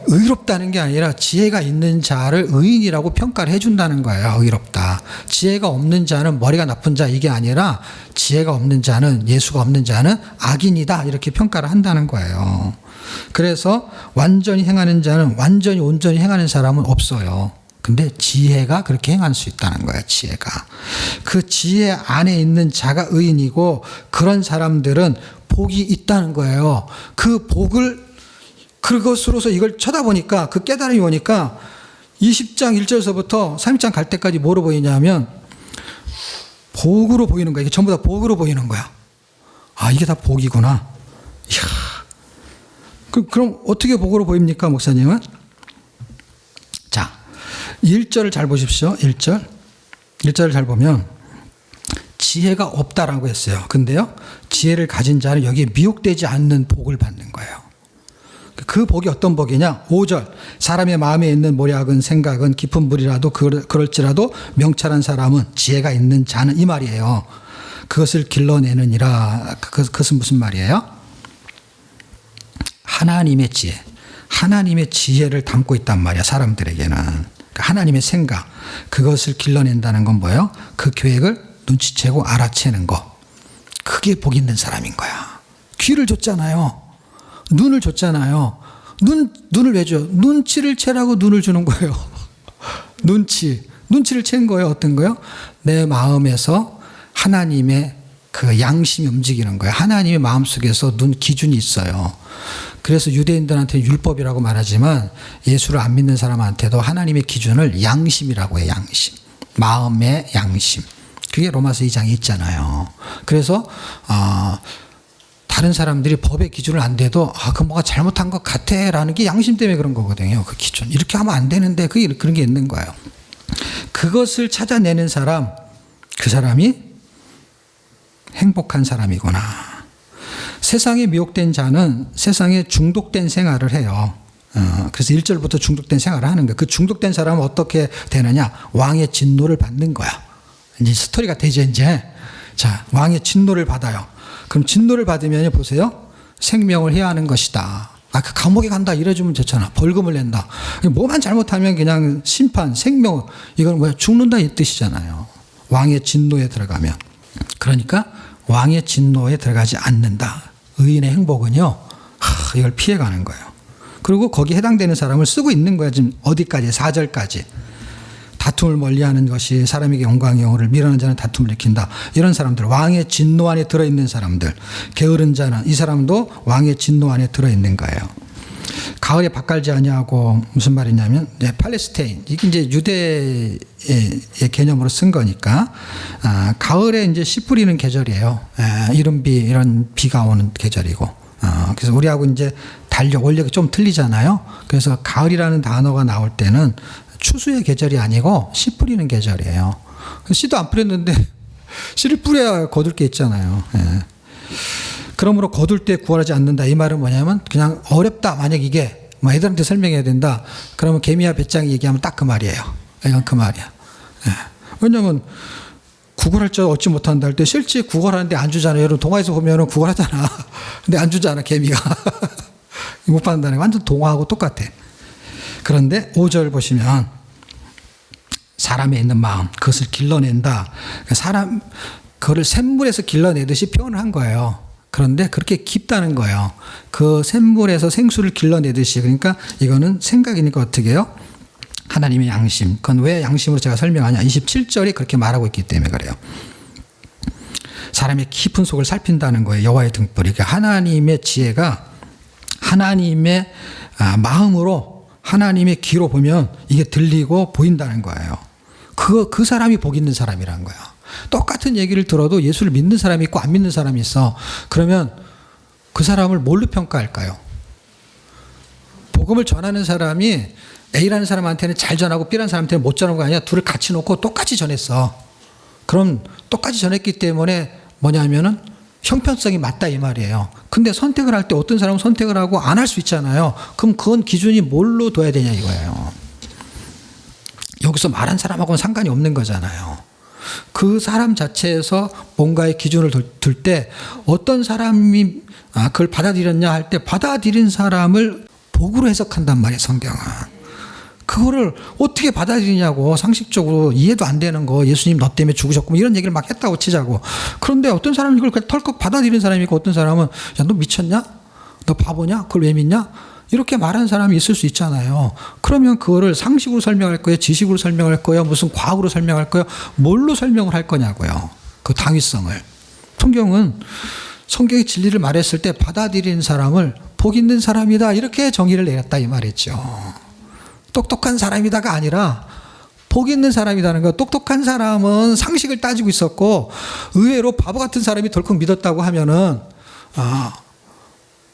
의롭다는 게 아니라 지혜가 있는 자를 의인이라고 평가를 해준다는 거예요. 의롭다. 지혜가 없는 자는 머리가 나쁜 자, 이게 아니라 지혜가 없는 자는, 예수가 없는 자는 악인이다 이렇게 평가를 한다는 거예요. 그래서 완전히 행하는 자는, 완전히 온전히 행하는 사람은 없어요. 근데 지혜가 그렇게 행할 수 있다는 거예요. 지혜가. 그 지혜 안에 있는 자가 의인이고, 그런 사람들은 복이 있다는 거예요. 그 복을, 그것으로서 이걸 쳐다보니까, 그 깨달음이 오니까 20장 1절서부터 30장 갈 때까지 뭐로 보이냐면 복으로 보이는 거야. 이게 전부 다 복으로 보이는 거야. 아, 이게 다 복이구나. 이야. 그럼 어떻게 복으로 보입니까, 목사님은? 자, 1절을 잘 보십시오. 1절을 잘 보면 지혜가 없다라고 했어요. 근데요, 지혜를 가진 자는 여기에 미혹되지 않는 복을 받는 거예요. 그 복이 어떤 복이냐? 5절. 사람의 마음에 있는 모략은, 생각은 깊은 물이라도 그럴지라도 명철한 사람은, 지혜가 있는 자는, 이 말이에요. 그것을 길러내느니라. 그것은 무슨 말이에요? 하나님의 지혜. 하나님의 지혜를 담고 있단 말이야, 사람들에게는. 하나님의 생각. 그것을 길러낸다는 건 뭐예요? 그 계획을 눈치채고 알아채는 거. 그게 복 있는 사람인 거야. 귀를 줬잖아요. 눈을 줬잖아요. 눈을 왜 줘? 눈치를 채라고 눈을 주는 거예요. 눈치를 챈 거예요. 어떤 거요? 내 마음에서 하나님의 그 양심이 움직이는 거예요. 하나님의 마음속에서 눈 기준이 있어요. 그래서 유대인들한테 율법이라고 말하지만 예수를 안 믿는 사람한테도 하나님의 기준을 양심이라고 해요. 양심. 마음의 양심. 그게 로마서 2장에 있잖아요. 그래서 다른 사람들이 법의 기준을 안 돼도 그 뭐가 잘못한 것 같아라는 게 양심 때문에 그런 거거든요. 그 기준. 이렇게 하면 안 되는데 그런 게 있는 거예요. 그것을 찾아내는 사람, 그 사람이 행복한 사람이구나. 세상에 미혹된 자는 세상에 중독된 생활을 해요. 그래서 1절부터 중독된 생활을 하는 거예요. 그 중독된 사람은 어떻게 되느냐? 왕의 진노를 받는 거야. 이제 스토리가 되죠, 이제. 자, 왕의 진노를 받아요. 그럼 진노를 받으면 보세요. 생명을 해야 하는 것이다. 그 감옥에 간다 이래주면 좋잖아. 벌금을 낸다. 뭐만 잘못하면 그냥 심판, 생명, 이건 뭐야? 죽는다 이 뜻이잖아요. 왕의 진노에 들어가면. 그러니까 왕의 진노에 들어가지 않는다. 의인의 행복은요, 이걸 피해가는 거예요. 그리고 거기에 해당되는 사람을 쓰고 있는 거야. 지금 어디까지? 4절까지. 다툼을 멀리하는 것이 사람에게 영광의 영혼을 미루는 자는 다툼을 일으킨다. 이런 사람들, 왕의 진노 안에 들어있는 사람들, 게으른 자는, 이 사람도 왕의 진노 안에 들어있는 거예요. 가을에 밭갈지 아니하고 무슨 말이냐면, 팔레스타인, 이게 이제 유대의 개념으로 쓴 거니까, 가을에 이제 씨 뿌리는 계절이에요. 이른비, 이런 비가 오는 계절이고, 그래서 우리하고 이제 달력, 원력이 좀 틀리잖아요. 그래서 가을이라는 단어가 나올 때는 추수의 계절이 아니고 씨 뿌리는 계절이에요. 씨도 안 뿌렸는데 씨를 뿌려야 거둘 게 있잖아요. 그러므로 거둘 때 구원하지 않는다. 이 말은 뭐냐면 그냥 어렵다. 만약 이게 뭐 애들한테 설명해야 된다. 그러면 개미와 배짱이 얘기하면 딱 그 말이에요. 이건 그 말이야. 왜냐면 구걸할 줄 얻지 못한다 할 때 실제 구걸하는데 안 주잖아요. 여러분 동화에서 보면은 구걸하잖아. 근데 안 주잖아, 개미가. 못 받는다는 게 완전 동화하고 똑같아. 그런데 5절 보시면 사람에 있는 마음, 그것을 길러낸다. 사람, 그거를 샘물에서 길러내듯이 표현을 한 거예요. 그런데 그렇게 깊다는 거예요. 그 샘물에서 생수를 길러내듯이. 그러니까 이거는 생각이니까 어떻게 해요? 하나님의 양심. 그건 왜 양심으로 제가 설명하냐? 27절이 그렇게 말하고 있기 때문에 그래요. 사람의 깊은 속을 살핀다는 거예요. 여호와의 등불이. 그러니까 하나님의 지혜가 하나님의 마음으로, 하나님의 귀로 보면 이게 들리고 보인다는 거예요. 그 사람이 복 있는 사람이라는 거예요. 똑같은 얘기를 들어도 예수를 믿는 사람이 있고 안 믿는 사람이 있어. 그러면 그 사람을 뭘로 평가할까요? 복음을 전하는 사람이 A라는 사람한테는 잘 전하고 B라는 사람한테는 못 전하는 거 아니야. 둘을 같이 놓고 똑같이 전했어. 그럼 똑같이 전했기 때문에 뭐냐면은 형편성이 맞다 이 말이에요. 근데 선택을 할 때 어떤 사람은 선택을 하고 안 할 수 있잖아요. 그럼 그건 기준이 뭘로 둬야 되냐 이거예요. 여기서 말한 사람하고는 상관이 없는 거잖아요. 그 사람 자체에서 뭔가의 기준을 둘 때 어떤 사람이 그걸 받아들였냐 할 때 받아들인 사람을 복으로 해석한단 말이에요, 성경은. 그거를 어떻게 받아들이냐고. 상식적으로 이해도 안 되는 거. 예수님 너 때문에 죽으셨고 이런 얘기를 막 했다고 치자고. 그런데 어떤 사람은 이걸 털컥 받아들이는 사람이 있고 어떤 사람은 야, 너 미쳤냐? 너 바보냐? 그걸 왜 믿냐? 이렇게 말하는 사람이 있을 수 있잖아요. 그러면 그거를 상식으로 설명할 거예요? 지식으로 설명할 거예요? 무슨 과학으로 설명할 거예요? 뭘로 설명을 할 거냐고요. 그 당위성을. 성경의 진리를 말했을 때 받아들이는 사람을 복 있는 사람이다 이렇게 정의를 내렸다 이 말이죠. 똑똑한 사람이다가 아니라 복 있는 사람이라는 거. 똑똑한 사람은 상식을 따지고 있었고 의외로 바보 같은 사람이 덜컥 믿었다고 하면은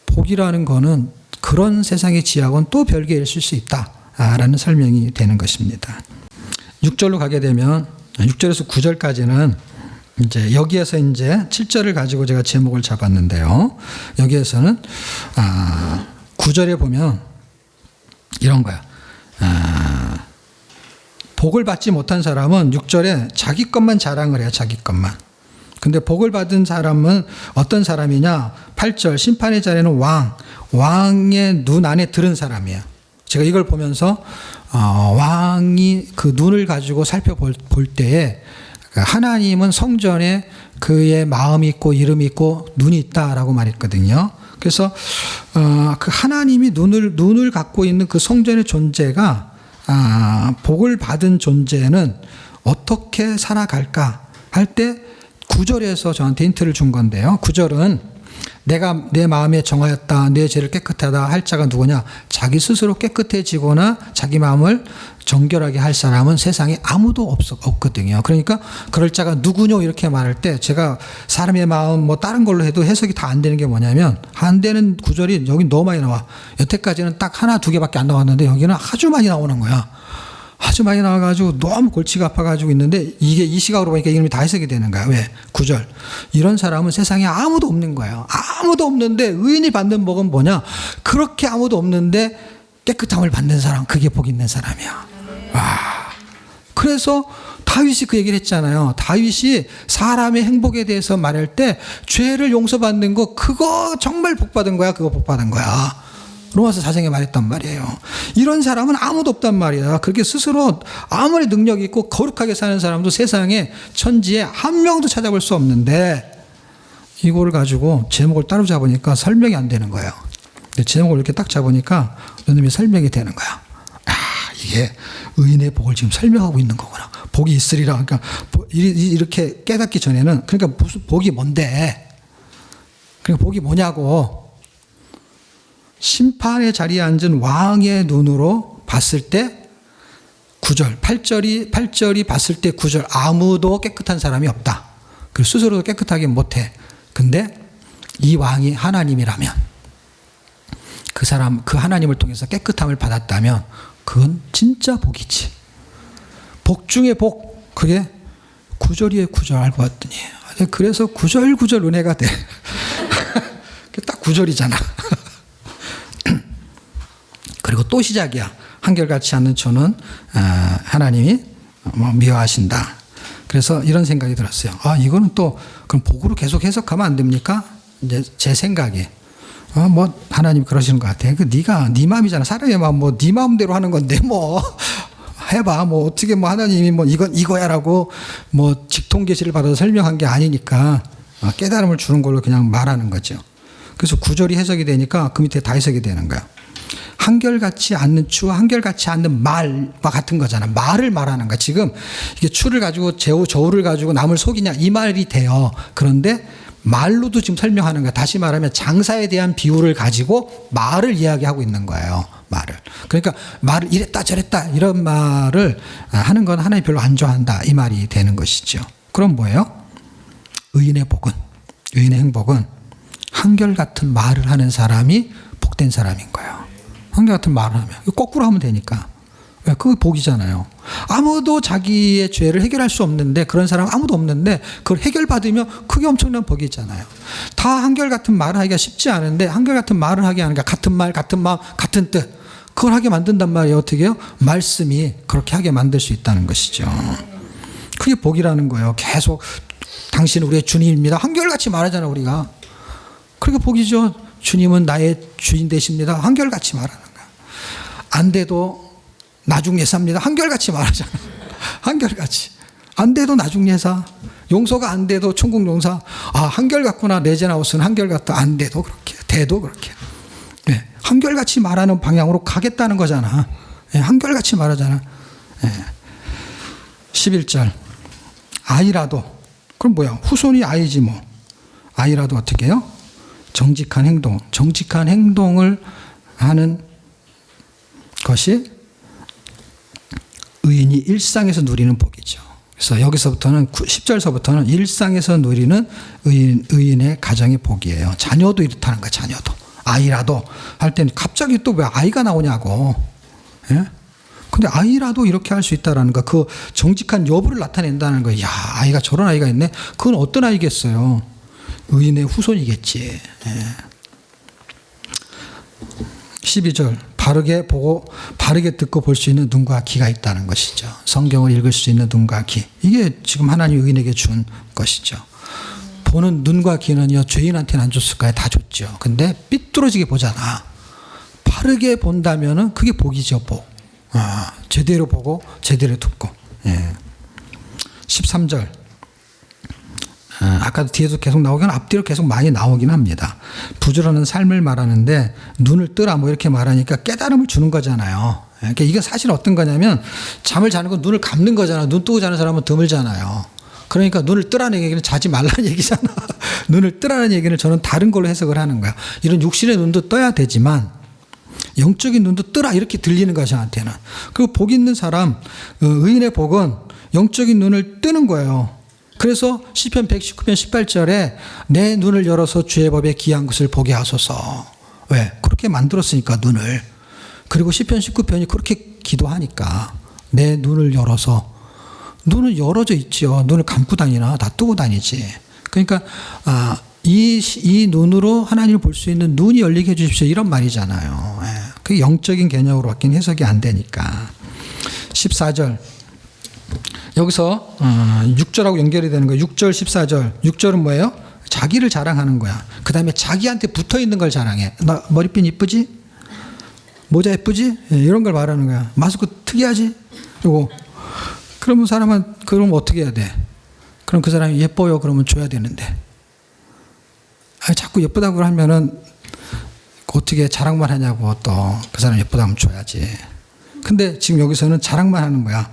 복이라는 거는 그런 세상의 지하고는 또 별개일 수 있다라는 설명이 되는 것입니다. 6절로 가게 되면 6절에서 9절까지는 이제 여기에서 이제 7절을 가지고 제가 제목을 잡았는데요. 여기에서는 9절에 보면 이런 거야. 복을 받지 못한 사람은 6절에 자기 것만 자랑을 해요. 자기 것만. 근데 복을 받은 사람은 어떤 사람이냐? 8절 심판의 자리는 왕의 눈 안에 들은 사람이에요. 제가 이걸 보면서 왕이 그 눈을 가지고 살펴볼 때에 하나님은 성전에 그의 마음이 있고 이름이 있고 눈이 있다라고 말했거든요. 그래서 그 하나님이 눈을 갖고 있는 그 성전의 존재가 복을 받은 존재는 어떻게 살아갈까 할 때 9절에서 저한테 힌트를 준 건데요. 9절은 내가 내 마음에 정하였다 내 죄를 깨끗하다 할 자가 누구냐? 자기 스스로 깨끗해지거나 자기 마음을 정결하게 할 사람은 세상에 아무도 없거든요. 그러니까 그럴 자가 누구뇨 이렇게 말할 때 제가 사람의 마음 뭐 다른 걸로 해도 해석이 다 안 되는 게 뭐냐면 안 되는 구절이 여기 너무 많이 나와. 여태까지는 딱 하나 두 개밖에 안 나왔는데 여기는 아주 많이 나오는 거야. 아주 많이 나와가지고 너무 골치가 아파가지고 있는데 이게 이 시각으로 보니까 이름이 다 해석이 되는 거야. 왜? 9절. 이런 사람은 세상에 아무도 없는 거예요. 아무도 없는데 의인이 받는 복은 뭐냐? 그렇게 아무도 없는데 깨끗함을 받는 사람, 그게 복 있는 사람이야. 와. 그래서 다윗이 그 얘기를 했잖아요. 다윗이 사람의 행복에 대해서 말할 때 죄를 용서받는 거 그거 정말 복 받은 거야. 그거 복 받은 거야. 로마서 4장에 말했단 말이에요. 이런 사람은 아무도 없단 말이야. 그렇게 스스로 아무리 능력이 있고 거룩하게 사는 사람도 세상에 천지에 한 명도 찾아볼 수 없는데 이거를 가지고 제목을 따로 잡으니까 설명이 안 되는 거예요. 근데 제목을 이렇게 딱 잡으니까 이놈이 설명이 되는 거야. 이게 의인의 복을 지금 설명하고 있는 거구나. 복이 있으리라. 그러니까 이렇게 깨닫기 전에는 그러니까 무슨 복이 뭔데? 그러니까 복이 뭐냐고. 심판의 자리에 앉은 왕의 눈으로 봤을 때 9절, 8절이 봤을 때 9절 아무도 깨끗한 사람이 없다. 그리고 스스로도 깨끗하게 못해. 근데 이 왕이 하나님이라면 그 사람, 그 하나님을 통해서 깨끗함을 받았다면 그건 진짜 복이지. 복 중에 복. 그게 9절이에요. 9절 알고 봤더니. 그래서 9절 은혜가 돼. 딱 9절이잖아. 그리고 또 시작이야. 한결같이 않는 초는 하나님이 미워하신다. 그래서 이런 생각이 들었어요. 이거는 또 그럼 복으로 계속 해석하면 안 됩니까? 이제 제 생각에 뭐 하나님 그러시는 것 같아. 그 네가 네 마음이잖아. 사람의 마음 뭐 네 마음대로 하는 건데 뭐 해봐. 뭐 어떻게 뭐 하나님이 뭐 이거야라고 뭐 직통 계시를 받아서 설명한 게 아니니까 깨달음을 주는 걸로 그냥 말하는 거죠. 그래서 9절이 해석이 되니까 그 밑에 다 해석이 되는 거야. 한결같이 않는 추와 한결같이 않는 말과 같은 거잖아. 말을 말하는 거야. 지금 이게 추를 가지고 저울을 가지고 남을 속이냐 이 말이 돼요. 그런데 말로도 지금 설명하는 거야. 다시 말하면 장사에 대한 비유를 가지고 말을 이야기하고 있는 거예요. 말을. 그러니까 말을 이랬다 저랬다 이런 말을 하는 건 하나님 별로 안 좋아한다 이 말이 되는 것이죠. 그럼 뭐예요? 의인의 행복은 한결같은 말을 하는 사람이 복된 사람인 거예요. 한결같은 말을 하면 거꾸로 하면 되니까. 왜? 그거 복이잖아요. 아무도 자기의 죄를 해결할 수 없는데 그런 사람 아무도 없는데 그걸 해결받으면 그게 엄청난 복이잖아요. 다 한결같은 말을 하기가 쉽지 않은데 한결같은 말을 하게 하는 거야. 같은 말, 같은 마음, 같은 뜻. 그걸 하게 만든단 말이에요. 어떻게 해요? 말씀이 그렇게 하게 만들 수 있다는 것이죠. 그게 복이라는 거예요. 계속 당신은 우리의 주님입니다. 한결같이 말하잖아 우리가. 그러니까 복이죠. 주님은 나의 주인 되십니다. 한결같이 말하는 거야. 안 돼도 나중 예사입니다. 한결같이 말하잖아. 한결같이. 안 돼도 나중 예사. 용서가 안 돼도 천국 용사. 한결같구나. 내 죄 나웃은 한결같다. 안 돼도 그렇게. 돼도 그렇게. 한결같이 말하는 방향으로 가겠다는 거잖아. 예, 한결같이 말하잖아. 예. 11절. 아이라도. 그럼 뭐야? 후손이 아이지 뭐. 아이라도 어떻게 해요? 정직한 행동. 정직한 행동을 하는 것이 의인이 일상에서 누리는 복이죠. 그래서 여기서부터는 10절서부터는 일상에서 누리는 의인의 가정의 복이에요. 자녀도 이렇다는 거야. 자녀도. 아이라도 할 때는 갑자기 또 왜 아이가 나오냐고. 예? 근데 아이라도 이렇게 할 수 있다라는 거, 그 정직한 여부를 나타낸다는 거예요. 야, 아이가 저런 아이가 있네. 그건 어떤 아이겠어요? 의인의 후손이겠지. 예. 12절. 바르게 보고 바르게 듣고 볼 수 있는 눈과 귀가 있다는 것이죠. 성경을 읽을 수 있는 눈과 귀. 이게 지금 하나님 의인에게 준 것이죠. 보는 눈과 귀는요, 죄인한테는 안 줬을까요? 다 줬죠. 근데 삐뚤어지게 보잖아. 바르게 본다면은 그게 복이죠, 복. 제대로 보고 제대로 듣고. 예. 13절. 아까도 뒤에도 계속 나오긴 앞뒤로 계속 많이 나오긴 합니다. 부지런한 삶을 말하는데 눈을 뜨라 뭐 이렇게 말하니까 깨달음을 주는 거잖아요. 그러니까 이게 사실 어떤 거냐면 잠을 자는 건 눈을 감는 거잖아. 눈 뜨고 자는 사람은 드물잖아요. 그러니까 눈을 뜨라는 얘기는 자지 말라는 얘기잖아. 눈을 뜨라는 얘기는 저는 다른 걸로 해석을 하는 거야. 이런 육신의 눈도 떠야 되지만 영적인 눈도 뜨라 이렇게 들리는 거야, 저한테는. 그리고 복 있는 사람, 의인의 복은 영적인 눈을 뜨는 거예요. 그래서 시편 119편 18절에 내 눈을 열어서 주의 법에 귀한 것을 보게 하소서. 왜? 그렇게 만들었으니까 눈을. 그리고 시편 19편이 그렇게 기도하니까 내 눈을 열어서. 눈은 열어져 있죠. 눈을 감고 다니나 다 뜨고 다니지. 그러니까 이 눈으로 하나님을 볼 수 있는 눈이 열리게 해주십시오 이런 말이잖아요. 그게 영적인 개념으로 밖에 해석이 안 되니까. 14절. 여기서 6절하고 연결이 되는 거예요. 6절 14절. 6절은 뭐예요? 자기를 자랑하는 거야. 그 다음에 자기한테 붙어있는 걸 자랑해. 나 머리핀 이쁘지? 모자 예쁘지? 이런 걸 말하는 거야. 마스크 특이하지? 그리고 그러면 사람은 그럼 어떻게 해야 돼? 그럼 그 사람이 예뻐요 그러면 줘야 되는데 자꾸 예쁘다고 하면은 어떻게 자랑만 하냐고. 또 그 사람 예쁘다면 줘야지. 근데 지금 여기서는 자랑만 하는 거야.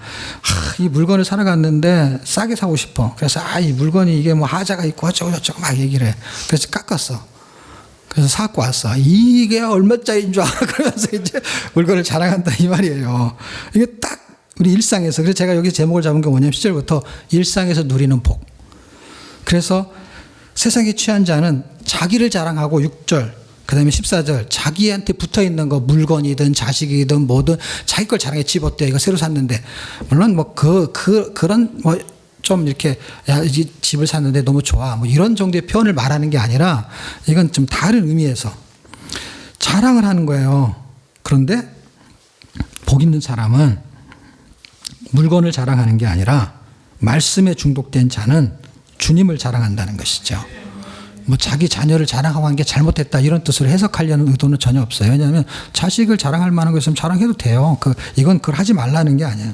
이 물건을 사러 갔는데 싸게 사고 싶어. 그래서 이 물건이 이게 뭐 하자가 있고 어쩌고 저쩌고 막 얘기를 해. 그래서 깎았어. 그래서 사갖고 왔어. 이게 얼마짜리인 줄 알아? 그러면서 이제 물건을 자랑한다 이 말이에요. 이게 딱 우리 일상에서. 그래서 제가 여기 제목을 잡은 게 뭐냐면 10절부터 일상에서 누리는 복. 그래서 세상에 취한 자는 자기를 자랑하고 6절 그 다음에 14절 자기한테 붙어있는 거 물건이든 자식이든 뭐든 자기 걸 자랑해. 집 어때? 이거 새로 샀는데. 물론 뭐 그런 뭐 좀 이렇게 야, 이 집을 샀는데 너무 좋아. 뭐 이런 정도의 표현을 말하는 게 아니라 이건 좀 다른 의미에서 자랑을 하는 거예요. 그런데 복 있는 사람은 물건을 자랑하는 게 아니라 말씀에 중독된 자는 주님을 자랑한다는 것이죠. 뭐 자기 자녀를 자랑하고 한 게 잘못됐다 이런 뜻으로 해석하려는 의도는 전혀 없어요. 왜냐하면 자식을 자랑할 만한 거 있으면 자랑해도 돼요. 이건 그걸 하지 말라는 게 아니에요.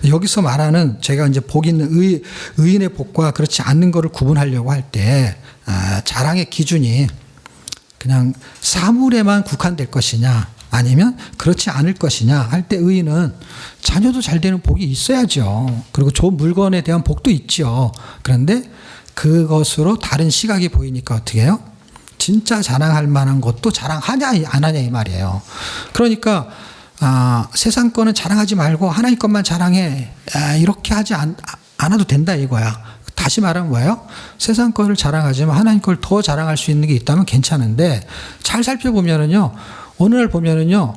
여기서 말하는 제가 이제 복 있는 의인의 복과 그렇지 않는 거를 구분하려고 할 때 자랑의 기준이 그냥 사물에만 국한될 것이냐 아니면 그렇지 않을 것이냐 할 때 의인은 자녀도 잘 되는 복이 있어야죠. 그리고 좋은 물건에 대한 복도 있죠. 그런데 그것으로 다른 시각이 보이니까 어떻게 해요? 진짜 자랑할 만한 것도 자랑하냐 안 하냐 이 말이에요. 그러니까 세상 거는 자랑하지 말고 하나님 것만 자랑해. 이렇게 하지 않아도 된다 이거야. 다시 말하면 뭐예요? 세상 거를 자랑하지만 하나님 걸 더 자랑할 수 있는 게 있다면 괜찮은데 잘 살펴보면은요. 어느 날 보면은요.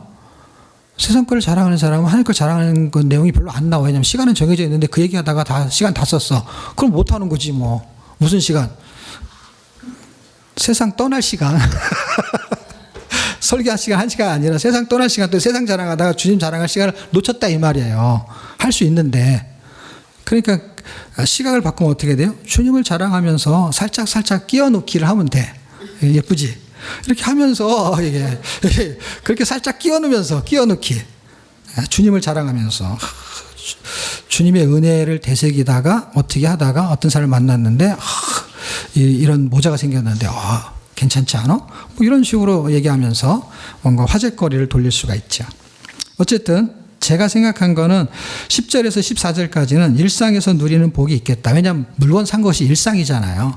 세상 거를 자랑하는 사람은 하나님 걸 자랑하는 그 내용이 별로 안 나와요. 왜냐면 시간은 정해져 있는데 그 얘기하다가 시간 다 썼어. 그럼 못 하는 거지 뭐. 무슨 시간? 세상 떠날 시간. 설교할 시간 1시간 아니라 세상 떠날 시간 또 세상 자랑하다가 주님 자랑할 시간을 놓쳤다 이 말이에요. 할 수 있는데. 그러니까 시각을 바꾸면 어떻게 돼요? 주님을 자랑하면서 살짝 끼워놓기를 하면 돼. 예쁘지? 이렇게 하면서 이게 그렇게 살짝 끼워놓기. 주님을 자랑하면서 주님의 은혜를 되새기다가 어떻게 하다가 어떤 사람을 만났는데 이런 모자가 생겼는데 괜찮지 않아? 뭐 이런 식으로 얘기하면서 뭔가 화제거리를 돌릴 수가 있죠. 어쨌든 제가 생각한 거는 10절에서 14절까지는 일상에서 누리는 복이 있겠다. 왜냐하면 물건 산 것이 일상이잖아요.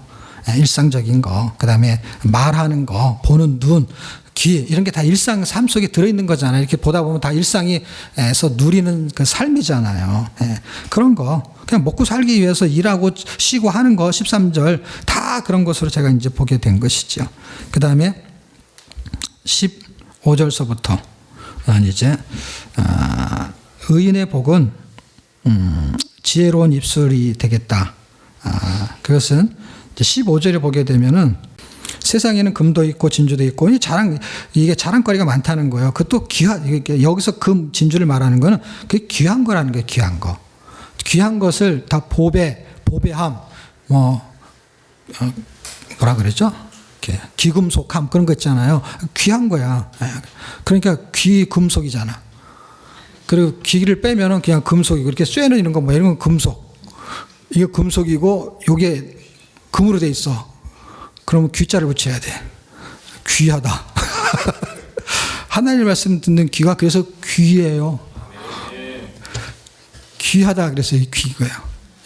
일상적인 거, 그 다음에 말하는 거, 보는 눈, 귀, 이런 게 다 일상 삶 속에 들어있는 거잖아요. 이렇게 보다 보면 다 일상에서 누리는 그 삶이잖아요. 그런 거, 그냥 먹고 살기 위해서 일하고 쉬고 하는 거, 13절, 다 그런 것으로 제가 이제 보게 된 것이죠. 그 다음에 15절서부터 이제, 의인의 복은, 지혜로운 입술이 되겠다. 그것은 15절에 보게 되면은 세상에는 금도 있고 진주도 있고 이게 자랑거리가 많다는 거예요. 그것도 여기서 금, 진주를 말하는 거는 그게 귀한 거라는 거예요. 귀한 거. 귀한 것을 다 보배함, 뭐라 그러죠? 귀금속함 그런 거 있잖아요. 귀한 거야. 그러니까 귀금속이잖아. 그리고 귀를 빼면은 그냥 금속이고 이렇게 쇠는 이런 거 뭐 이런 건 금속. 이게 금속이고 요게 금으로 돼 있어. 그러면 귀자를 붙여야 돼. 귀하다. 하나님 말씀 듣는 귀가 그래서 귀예요. 귀하다 그래서 귀고요.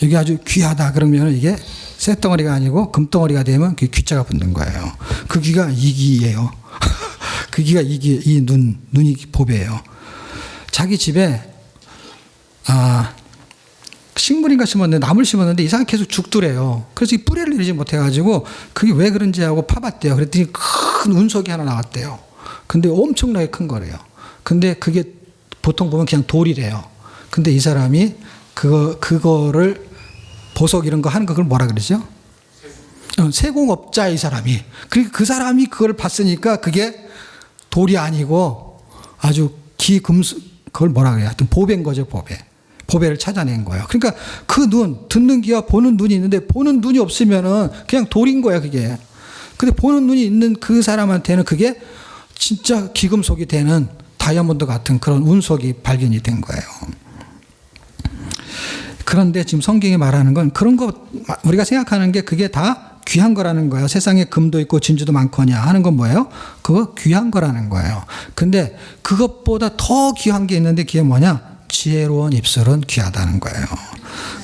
여기 아주 귀하다 그러면 이게 쇠덩어리가 아니고 금덩어리가 되면 그 귀자가 붙는 거예요. 그 귀가 이귀예요. 그 귀가 이귀, 눈이 보배예요. 자기 집에 식물인가 심었는데 나물 심었는데 이상하게 계속 죽더래요. 그래서 이 뿌리를 내리지 못해가지고 그게 왜 그런지 하고 파봤대요. 그랬더니 큰 운석이 하나 나왔대요. 근데 엄청나게 큰 거래요. 근데 그게 보통 보면 그냥 돌이래요. 근데 이 사람이 그거를 보석 이런 거 하는 거 그걸 뭐라 그러죠? 세공업자 이 사람이. 그러니까 그 사람이 그걸 봤으니까 그게 돌이 아니고 아주 기금속 그걸 뭐라 그래요? 하여튼 보배인 거죠, 보배. 보배를 찾아낸 거예요. 그러니까 그 눈, 듣는 귀와 보는 눈이 있는데 보는 눈이 없으면은 그냥 돌인 거야, 그게. 근데 보는 눈이 있는 그 사람한테는 그게 진짜 기금속이 되는 다이아몬드 같은 그런 운석이 발견이 된 거예요. 그런데 지금 성경이 말하는 건 그런 거 우리가 생각하는 게 그게 다 귀한 거라는 거예요. 세상에 금도 있고 진주도 많거냐 하는 건 뭐예요? 그거 귀한 거라는 거예요. 근데 그것보다 더 귀한 게 있는데 그게 뭐냐? 지혜로운 입술은 귀하다는 거예요.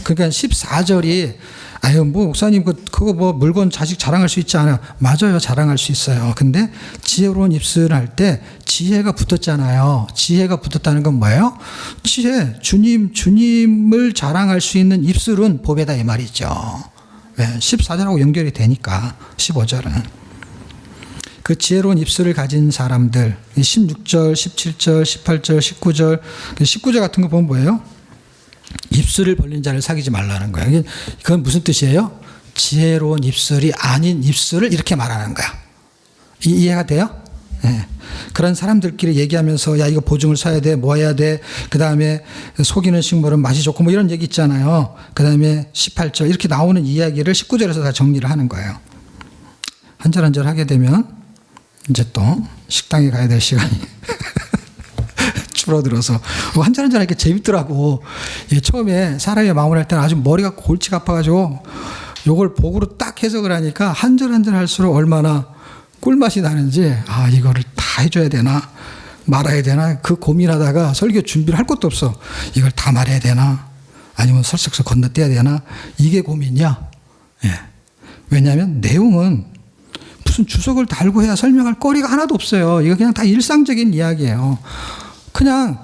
그러니까 14절이 아유 뭐 목사님 그거 뭐 물건 자식 자랑할 수 있지 않아요? 맞아요, 자랑할 수 있어요. 근데 지혜로운 입술 할 때 지혜가 붙었잖아요. 지혜가 붙었다는 건 뭐예요? 지혜, 주님을 자랑할 수 있는 입술은 보배다 이 말이죠. 왜? 14절하고 연결이 되니까 15절은. 그 지혜로운 입술을 가진 사람들 16절, 17절, 18절, 19절 19절 같은 거 보면 뭐예요? 입술을 벌린 자를 사귀지 말라는 거예요. 그건 무슨 뜻이에요? 지혜로운 입술이 아닌 입술을 이렇게 말하는 거야. 이해가 돼요? 네. 그런 사람들끼리 얘기하면서 야 이거 보증을 사야 돼, 뭐 해야 돼, 그 다음에 속이는 식물은 맛이 좋고 뭐 이런 얘기 있잖아요. 그 다음에 18절 이렇게 나오는 이야기를 19절에서 다 정리를 하는 거예요. 한 절 한 절 하게 되면 이제 또 식당에 가야 될 시간이 줄어들어서 한 절 한 절 하니까 재밌더라고. 처음에 사람의 마음을 할 때는 아주 머리가 골치가 아파가지고 요걸 복으로 딱 해석을 하니까 한 절 한 절 할수록 얼마나 꿀맛이 나는지 이거를 다 해줘야 되나 말아야 되나 그 고민하다가 설교 준비를 할 것도 없어. 이걸 다 말해야 되나 아니면 설석서 건너뛰어야 되나 이게 고민이야. 왜냐하면 내용은 무슨 주석을 달고 해야 설명할 거리가 하나도 없어요. 이거 그냥 다 일상적인 이야기예요. 그냥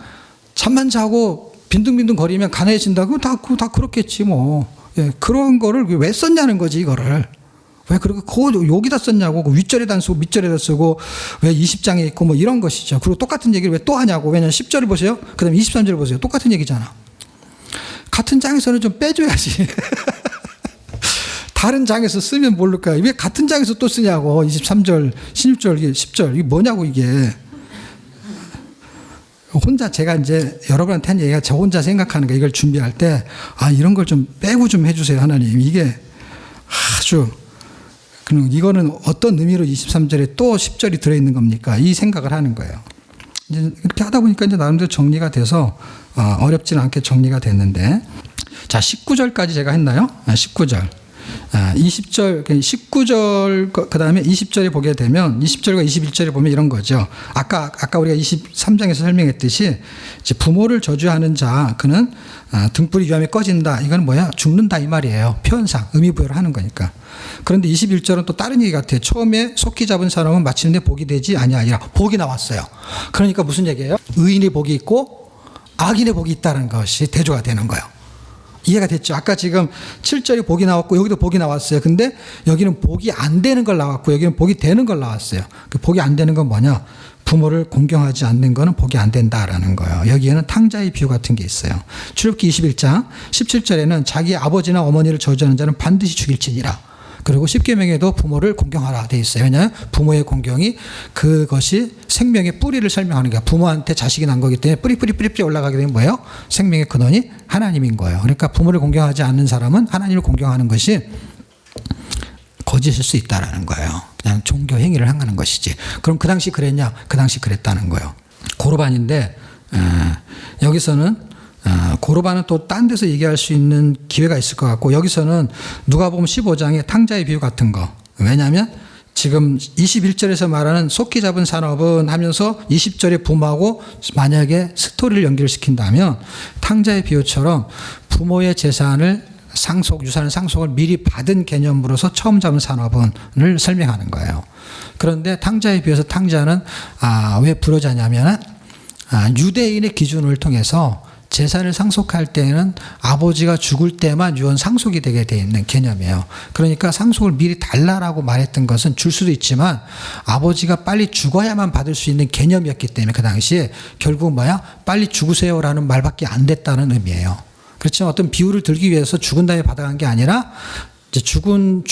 잠만 자고 빈둥빈둥 거리면 가난해진다고 다 그렇겠지 뭐. 그런 거를 왜 썼냐는 거지 이거를. 왜 그렇게 여기다 썼냐고 윗절에다 안 쓰고 밑절에다 쓰고 왜 20장에 있고 뭐 이런 것이죠. 그리고 똑같은 얘기를 왜 또 하냐고. 왜냐하면 10절을 보세요. 그 다음에 23절을 보세요. 똑같은 얘기잖아. 같은 장에서는 좀 빼줘야지. 다른 장에서 쓰면 모를까요? 왜 같은 장에서 또 쓰냐고. 23절, 16절, 10절. 이게 뭐냐고, 이게. 혼자 제가 이제 여러분한테 한 얘기가 저 혼자 생각하는 거 이걸 준비할 때, 이런 걸 좀 빼고 좀 해주세요, 하나님. 이게 아주, 그럼 이거는 어떤 의미로 23절에 또 10절이 들어있는 겁니까? 이 생각을 하는 거예요. 이제 이렇게 하다 보니까 이제 나름대로 정리가 돼서, 어렵지는 않게 정리가 됐는데. 자, 19절까지 제가 했나요? 19절. 20절, 19절, 그 다음에 20절에 보게 되면 20절과 21절에 보면 이런 거죠. 아까 우리가 23장에서 설명했듯이 이제 부모를 저주하는 자, 그는 등불이 위험에 꺼진다. 이건 뭐야? 죽는다 이 말이에요. 표현상, 의미부여를 하는 거니까. 그런데 21절은 또 다른 얘기 같아요. 처음에 속기 잡은 사람은 마치는데 복이 되지 아니하리라. 복이 나왔어요. 그러니까 무슨 얘기예요? 의인의 복이 있고 악인의 복이 있다는 것이 대조가 되는 거예요. 이해가 됐죠? 아까 지금 7절에 복이 나왔고 여기도 복이 나왔어요. 근데 여기는 복이 안 되는 걸 나왔고 여기는 복이 되는 걸 나왔어요. 그 복이 안 되는 건 뭐냐? 부모를 공경하지 않는 거는 복이 안 된다라는 거예요. 여기에는 탕자의 비유 같은 게 있어요. 출애굽기 21장 17절에는 자기 아버지나 어머니를 저주하는 자는 반드시 죽일지니라. 그리고 십계명에도 부모를 공경하라 돼 있어요. 왜냐하면 부모의 공경이 그것이 생명의 뿌리를 설명하는 거야. 부모한테 자식이 난 거기 때문에 뿌리 올라가게 되면 뭐예요? 생명의 근원이 하나님인 거예요. 그러니까 부모를 공경하지 않는 사람은 하나님을 공경하는 것이 거짓일 수 있다라는 거예요. 그냥 종교 행위를 행하는 것이지. 그럼 그 당시 그랬냐? 그 당시 그랬다는 거예요. 고르반인데 여기서는 고르반은 또 딴 데서 얘기할 수 있는 기회가 있을 것 같고 여기서는 누가복음 15장의 탕자의 비유 같은 거. 왜냐하면 지금 21절에서 말하는 속기 잡은 산업은 하면서 20절에 부모하고 만약에 스토리를 연결시킨다면 탕자의 비유처럼 부모의 재산을 유산을 상속을 미리 받은 개념으로서 처음 잡은 산업은을 설명하는 거예요. 그런데 탕자에 비해서 탕자는 왜 불효자냐면 유대인의 기준을 통해서 재산을 상속할 때는 아버지가 죽을 때만 유언 상속이 되게 돼 있는 개념이에요. 그러니까 상속을 미리 달라라고 말했던 것은 줄 수도 있지만 아버지가 빨리 죽어야만 받을 수 있는 개념이었기 때문에 그 당시에 결국 뭐야? 빨리 죽으세요라는 말밖에 안 됐다는 의미예요. 그렇지만 어떤 비유를 들기 위해서 죽은 다음에 받아간 게 아니라 이제 죽은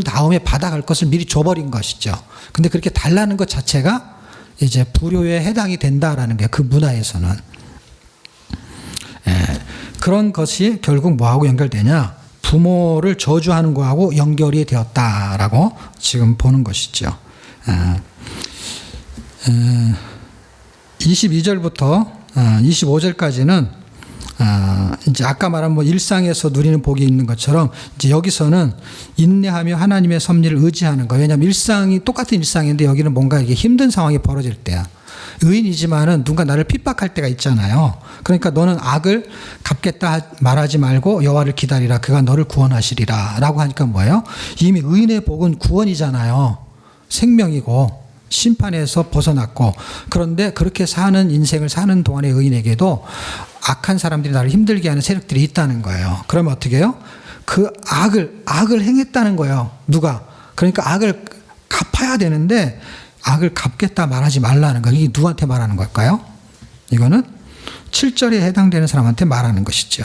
다음에 받아갈 것을 미리 줘버린 것이죠. 근데 그렇게 달라는 것 자체가 이제 불효에 해당이 된다라는 게 그 문화에서는. 그런 것이 결국 뭐하고 연결되냐? 부모를 저주하는 거하고 연결이 되었다라고 지금 보는 것이죠. 22절부터 25절까지는 이제 아까 말한 뭐 일상에서 누리는 복이 있는 것처럼 이제 여기서는 인내하며 하나님의 섭리를 의지하는 거예요. 왜냐하면 일상이 똑같은 일상인데 여기는 뭔가 이게 힘든 상황이 벌어질 때야. 의인이지만은 누군가 나를 핍박할 때가 있잖아요. 그러니까 너는 악을 갚겠다 말하지 말고 여호와를 기다리라. 그가 너를 구원하시리라. 라고 하니까 뭐예요? 이미 의인의 복은 구원이잖아요. 생명이고 심판에서 벗어났고. 그런데 그렇게 사는 인생을 사는 동안의 의인에게도 악한 사람들이 나를 힘들게 하는 세력들이 있다는 거예요. 그러면 어떻게 해요? 그 악을 행했다는 거예요. 누가? 그러니까 악을 갚아야 되는데 악을 갚겠다 말하지 말라는 거. 이게 누구한테 말하는 걸까요? 이거는 7절에 해당되는 사람한테 말하는 것이죠.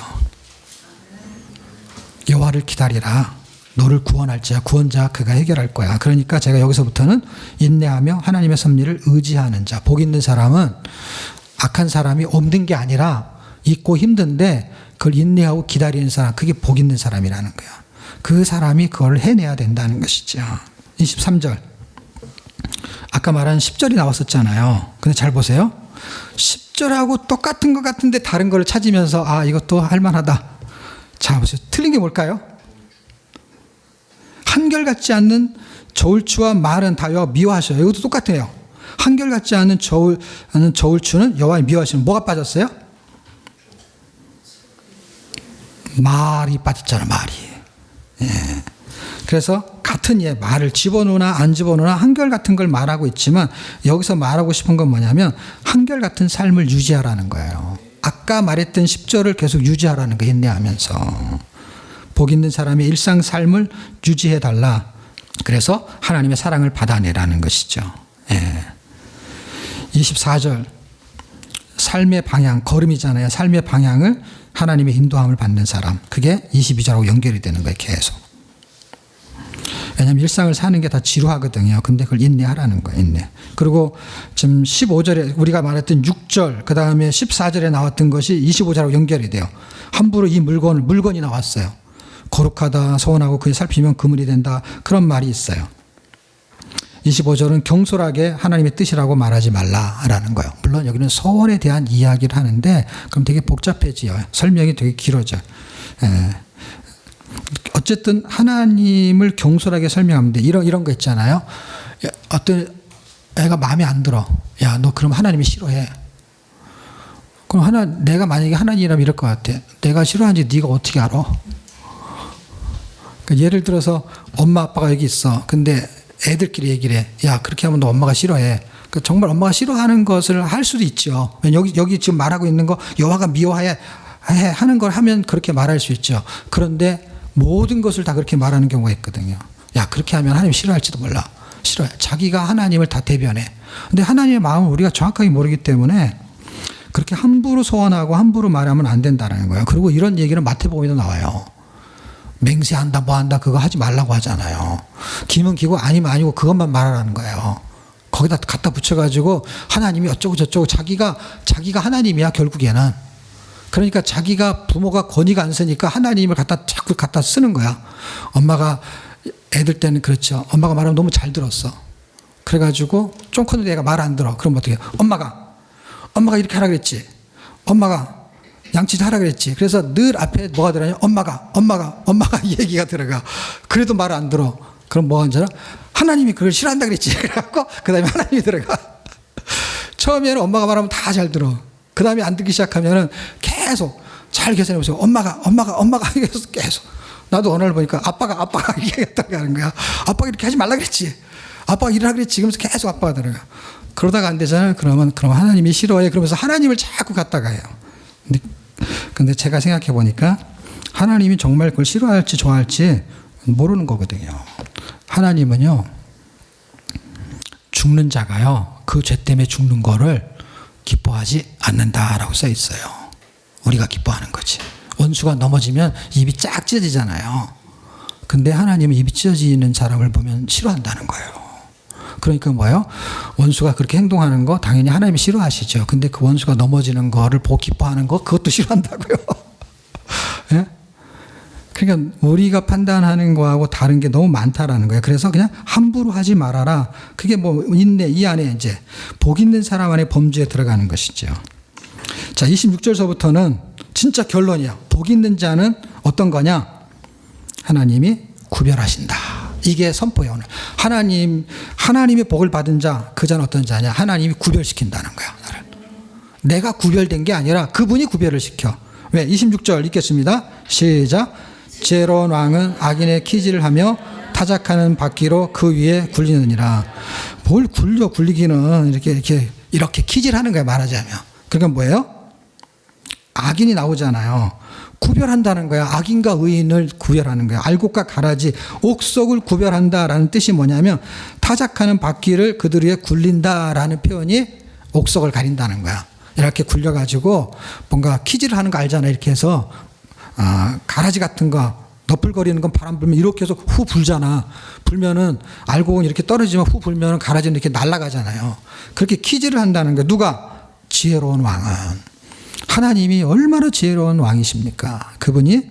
여호와를 기다리라. 너를 구원할지야. 구원자 그가 해결할 거야. 그러니까 제가 여기서부터는 인내하며 하나님의 섭리를 의지하는 자. 복 있는 사람은 악한 사람이 없는 게 아니라 있고 힘든데 그걸 인내하고 기다리는 사람. 그게 복 있는 사람이라는 거야. 그 사람이 그걸 해내야 된다는 것이죠. 23절. 아까 말한 10절이 나왔었잖아요. 근데 잘 보세요. 10절하고 똑같은 것 같은데 다른 걸 찾으면서 이것도 할만하다. 자 보세요. 틀린 게 뭘까요? 한결같지 않는 저울추와 말은 다 여호와 미워하셔요. 이것도 똑같아요. 한결같지 않은 저울추는 여호와 미워하시는. 뭐가 빠졌어요? 말이 빠졌잖아. 말이. 예. 그래서 같은 말을 집어넣으나 안 집어넣으나 한결같은 걸 말하고 있지만 여기서 말하고 싶은 건 뭐냐면 한결같은 삶을 유지하라는 거예요. 아까 말했던 10절을 계속 유지하라는 거예요. 인내하면서. 복 있는 사람의 일상 삶을 유지해달라. 그래서 하나님의 사랑을 받아내라는 것이죠. 24절. 삶의 방향, 걸음이잖아요. 삶의 방향을 하나님의 인도함을 받는 사람. 그게 22절하고 연결이 되는 거예요. 계속. 왜냐하면 일상을 사는 게 다 지루하거든요. 근데 그걸 인내하라는 거예요. 인내. 그리고 지금 15절에 우리가 말했던 6절 그 다음에 14절에 나왔던 것이 25절하고 연결이 돼요. 함부로 이 물건이 나왔어요. 거룩하다 서원하고 그에 살피면 그물이 된다. 그런 말이 있어요. 25절은 경솔하게 하나님의 뜻이라고 말하지 말라라는 거예요. 물론 여기는 서원에 대한 이야기를 하는데 그럼 되게 복잡해져요. 설명이 되게 길어져요. 어쨌든 하나님을 경솔하게 설명하면 돼. 이런 거 있잖아요. 어떤 애가 마음에 안 들어. 야, 너 그럼 하나님이 싫어해. 그럼 내가 만약에 하나님이라면 이럴 것 같아. 내가 싫어하는지 네가 어떻게 알아? 그러니까 예를 들어서 엄마 아빠가 여기 있어. 근데 애들끼리 얘기를 해. 야, 그렇게 하면 너 엄마가 싫어해. 그러니까 정말 엄마가 싫어하는 것을 할 수도 있죠. 여기 지금 말하고 있는 거 여호와가 미워해 하는 걸 하면 그렇게 말할 수 있죠. 그런데 모든 것을 다 그렇게 말하는 경우가 있거든요. 야, 그렇게 하면 하나님 싫어할지도 몰라. 싫어해. 자기가 하나님을 다 대변해. 근데 하나님의 마음을 우리가 정확하게 모르기 때문에 그렇게 함부로 소원하고 함부로 말하면 안 된다는 거예요. 그리고 이런 얘기는 마태복음에도 나와요. 맹세한다 뭐한다 그거 하지 말라고 하잖아요. 기면 기고 아니면 아니고 그것만 말하라는 거예요. 거기다 갖다 붙여가지고 하나님이 어쩌고 저쩌고 자기가 하나님이야 결국에는. 그러니까 자기가 부모가 권위가 안 쓰니까 하나님을 자꾸 갖다 쓰는 거야. 엄마가 애들 때는 그렇죠. 엄마가 말하면 너무 잘 들었어. 그래가지고 좀 컸는데 애가 말 안 들어. 그럼 어떻게 해? 엄마가 이렇게 하라 그랬지. 엄마가 양치질 하라 그랬지. 그래서 늘 앞에 뭐가 들어가냐? 엄마가 이 얘기가 들어가. 그래도 말 안 들어. 그럼 뭐 하는 줄 알아? 하나님이 그걸 싫어한다 그랬지. 그래갖고 그 다음에 하나님이 들어가. 처음에는 엄마가 말하면 다 잘 들어. 그 다음에 안 듣기 시작하면은 계속 잘 계산해보세요. 엄마가 계속. 나도 어느 날 보니까 아빠가 이렇게 했다고 하는 거야. 아빠가 이렇게 하지 말라 그랬지. 아빠가 이러라 그랬지. 그러면서 계속 아빠가 들어가. 그러다가 안 되잖아요. 그럼 하나님이 싫어해. 그러면서 하나님을 자꾸 갖다가 해요. 근데 제가 생각해 보니까 하나님이 정말 그걸 싫어할지 좋아할지 모르는 거거든요. 하나님은요, 죽는 자가요, 그 죄 때문에 죽는 거를 기뻐하지 않는다라고 써 있어요. 우리가 기뻐하는 거지. 원수가 넘어지면 입이 쫙 찢어지잖아요. 근데 하나님은 입이 찢어지는 사람을 보면 싫어한다는 거예요. 그러니까 뭐예요? 원수가 그렇게 행동하는 거 당연히 하나님이 싫어하시죠. 근데 그 원수가 넘어지는 거를 보고 기뻐하는 거 그것도 싫어한다고요. 예? 그러니까 우리가 판단하는 거하고 다른 게 너무 많다라는 거예요. 그래서 그냥 함부로 하지 말아라. 그게 뭐 있네. 이 안에 이제 복 있는 사람 안에 범죄에 들어가는 것이죠. 자, 26절서부터는 진짜 결론이야. 복 있는 자는 어떤 거냐? 하나님이 구별하신다. 이게 선포예요. 오늘. 하나님의 복을 받은 자, 그 자는 어떤 자냐? 하나님이 구별시킨다는 거야. 나를. 내가 구별된 게 아니라 그분이 구별을 시켜. 왜? 26절 읽겠습니다. 시작. 지혜로운 왕은 악인의 키질을 하며 타작하는 바퀴로 그 위에 굴리느니라. 뭘 굴리기는 이렇게 키질하는 거야, 말하자면. 그러니까 뭐예요? 악인이 나오잖아요. 구별한다는 거야. 악인과 의인을 구별하는 거야. 알곡과 가라지, 옥석을 구별한다라는 뜻이 뭐냐면 타작하는 바퀴를 그들 위에 굴린다라는 표현이 옥석을 가린다는 거야. 이렇게 굴려가지고 뭔가 키질을 하는 거 알잖아. 이렇게 해서 가라지 같은 거 너풀거리는 건 바람 불면 이렇게 해서 후 불잖아. 불면은 알곡은 이렇게 떨어지면 후 불면은 가라지는 이렇게 날아가잖아요. 그렇게 키질을 한다는 거야. 누가? 지혜로운 왕은. 하나님이 얼마나 지혜로운 왕이십니까? 그분이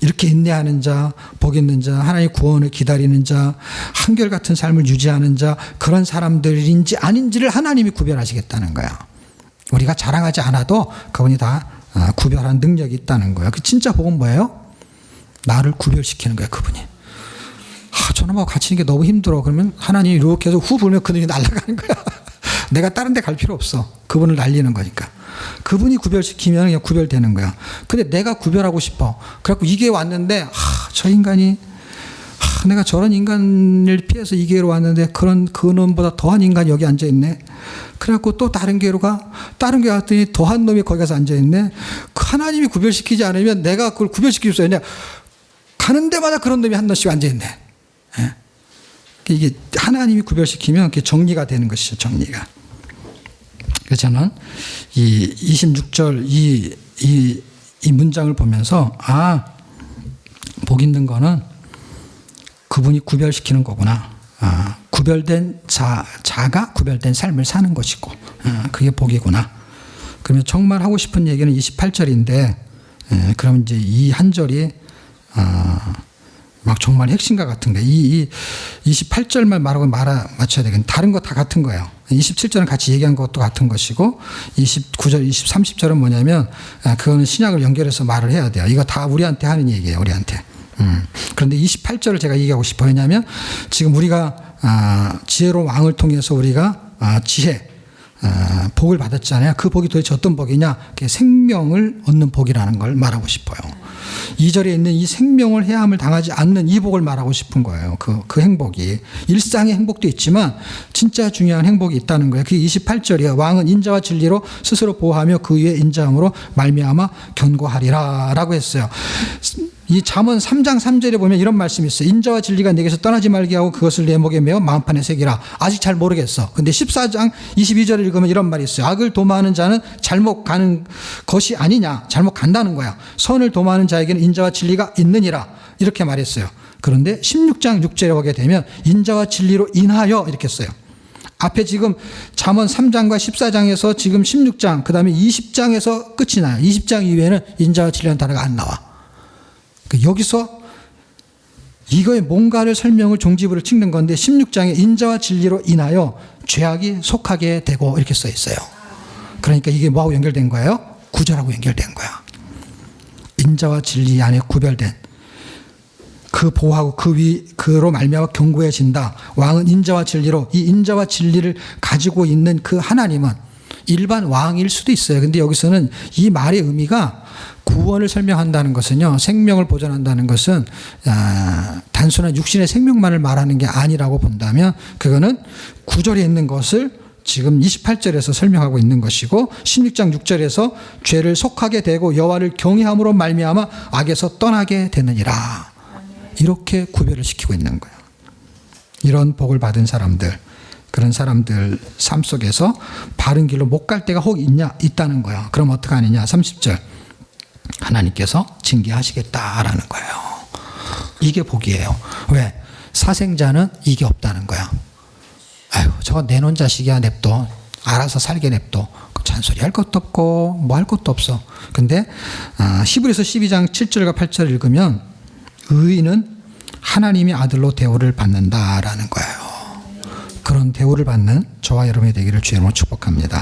이렇게 인내하는 자, 복 있는 자, 하나님의 구원을 기다리는 자, 한결같은 삶을 유지하는 자, 그런 사람들인지 아닌지를 하나님이 구별하시겠다는 거야. 우리가 자랑하지 않아도 그분이 다 구별한 능력이 있다는 거야. 그 진짜 복은 뭐예요? 나를 구별시키는 거야, 그분이. 저놈하고 같이 있는 게 너무 힘들어. 그러면 하나님이 이렇게 해서 후 불면 그들이 날아가는 거야. 내가 다른 데 갈 필요 없어. 그분을 날리는 거니까. 그분이 구별시키면 그냥 구별되는 거야. 근데 내가 구별하고 싶어. 그래갖고 이 기회 왔는데, 저 인간이, 내가 저런 인간을 피해서 이 기회로 왔는데, 그놈보다 더한 인간이 여기 앉아있네. 그래갖고 또 다른 기회로 가. 다른 기회 왔더니 더한 놈이 거기 가서 앉아있네. 하나님이 구별시키지 않으면 내가 그걸 구별시킬 수 있냐. 가는 데마다 그런 놈이 한 놈씩 앉아있네. 예? 이게 하나님이 구별시키면 그게 정리가 되는 것이죠, 정리가. 그래서 저는 이 26절 이 문장을 보면서 복 있는 거는 그분이 구별시키는 거구나. 구별된 자가 구별된 삶을 사는 것이고, 그게 복이구나. 그러면 정말 하고 싶은 얘기는 28절인데, 그럼 이제 이 한 절이 막 정말 핵심과 같은 거예요. 이 28절만 말하고 맞춰야 되겠네. 다른 거 다 같은 거예요. 27절은 같이 얘기한 것도 같은 것이고 29절, 30절은 뭐냐면 그거는 신약을 연결해서 말을 해야 돼요. 이거 다 우리한테 하는 얘기예요. 우리한테. 그런데 28절을 제가 얘기하고 싶어요. 왜냐하면 지금 우리가 지혜로운 왕을 통해서 우리가 지혜, 복을 받았잖아요. 그 복이 도대체 어떤 복이냐? 그게 생명을 얻는 복이라는 걸 말하고 싶어요. 2절에 있는 이 생명을 해함을 당하지 않는 이 복을 말하고 싶은 거예요. 그 행복이. 일상의 행복도 있지만 진짜 중요한 행복이 있다는 거예요. 그게 28절이에요. 왕은 인자와 진리로 스스로 보호하며 그 위에 인자함으로 말미암아 견고하리라 라고 했어요. 이 잠언 3장 3절에 보면 이런 말씀이 있어요. 인자와 진리가 내게서 떠나지 말게 하고 그것을 내 목에 메어 마음판에 새기라. 아직 잘 모르겠어. 근데 14장 22절을 읽으면 이런 말이 있어요. 악을 도모하는 자는 잘못 가는 것이 아니냐. 잘못 간다는 거야. 선을 도모하는 자에게는 인자와 진리가 있느니라. 이렇게 말했어요. 그런데 16장 6절에 보게 되면 인자와 진리로 인하여 이렇게 써요. 앞에 지금 잠언 3장과 14장에서 지금 16장, 그 다음에 20장에서 끝이 나요. 20장 이후에는 인자와 진리라는 단어가 안 나와. 여기서 이거의 뭔가를 설명을 종지부를 찍는 건데 16장에 인자와 진리로 인하여 죄악이 속하게 되고 이렇게 써 있어요. 그러니까 이게 뭐하고 연결된 거예요? 구절하고 연결된 거야. 인자와 진리 안에 구별된 그 보호하고 그로 말미암아 견고해진다. 왕은 인자와 진리로, 이 인자와 진리를 가지고 있는 그 하나님은 일반 왕일 수도 있어요. 근데 여기서는 이 말의 의미가 구원을 설명한다는 것은요, 생명을 보존한다는 것은 단순한 육신의 생명만을 말하는 게 아니라고 본다면 그거는 9절에 있는 것을 지금 28절에서 설명하고 있는 것이고 16장 6절에서 죄를 속하게 되고 여호와를 경외함으로 말미암아 악에서 떠나게 되느니라. 이렇게 구별을 시키고 있는 거예요. 이런 복을 받은 사람들, 그런 사람들 삶 속에서 바른 길로 못 갈 때가 혹 있다는 거야. 그럼 어떻게 하느냐? 30절. 하나님께서 징계하시겠다라는 거예요. 이게 복이에요. 왜? 사생자는 이게 없다는 거야. 아유, 저거 내놓은 자식이야, 냅둬. 알아서 살게 냅둬. 잔소리 할 것도 없고 뭐 할 것도 없어. 근데 히브리서 12장 7절과 8절 읽으면 의인은 하나님의 아들로 대우를 받는다라는 거예요. 그런 대우를 받는 저와 여러분이 되기를 주의 이름으로 축복합니다.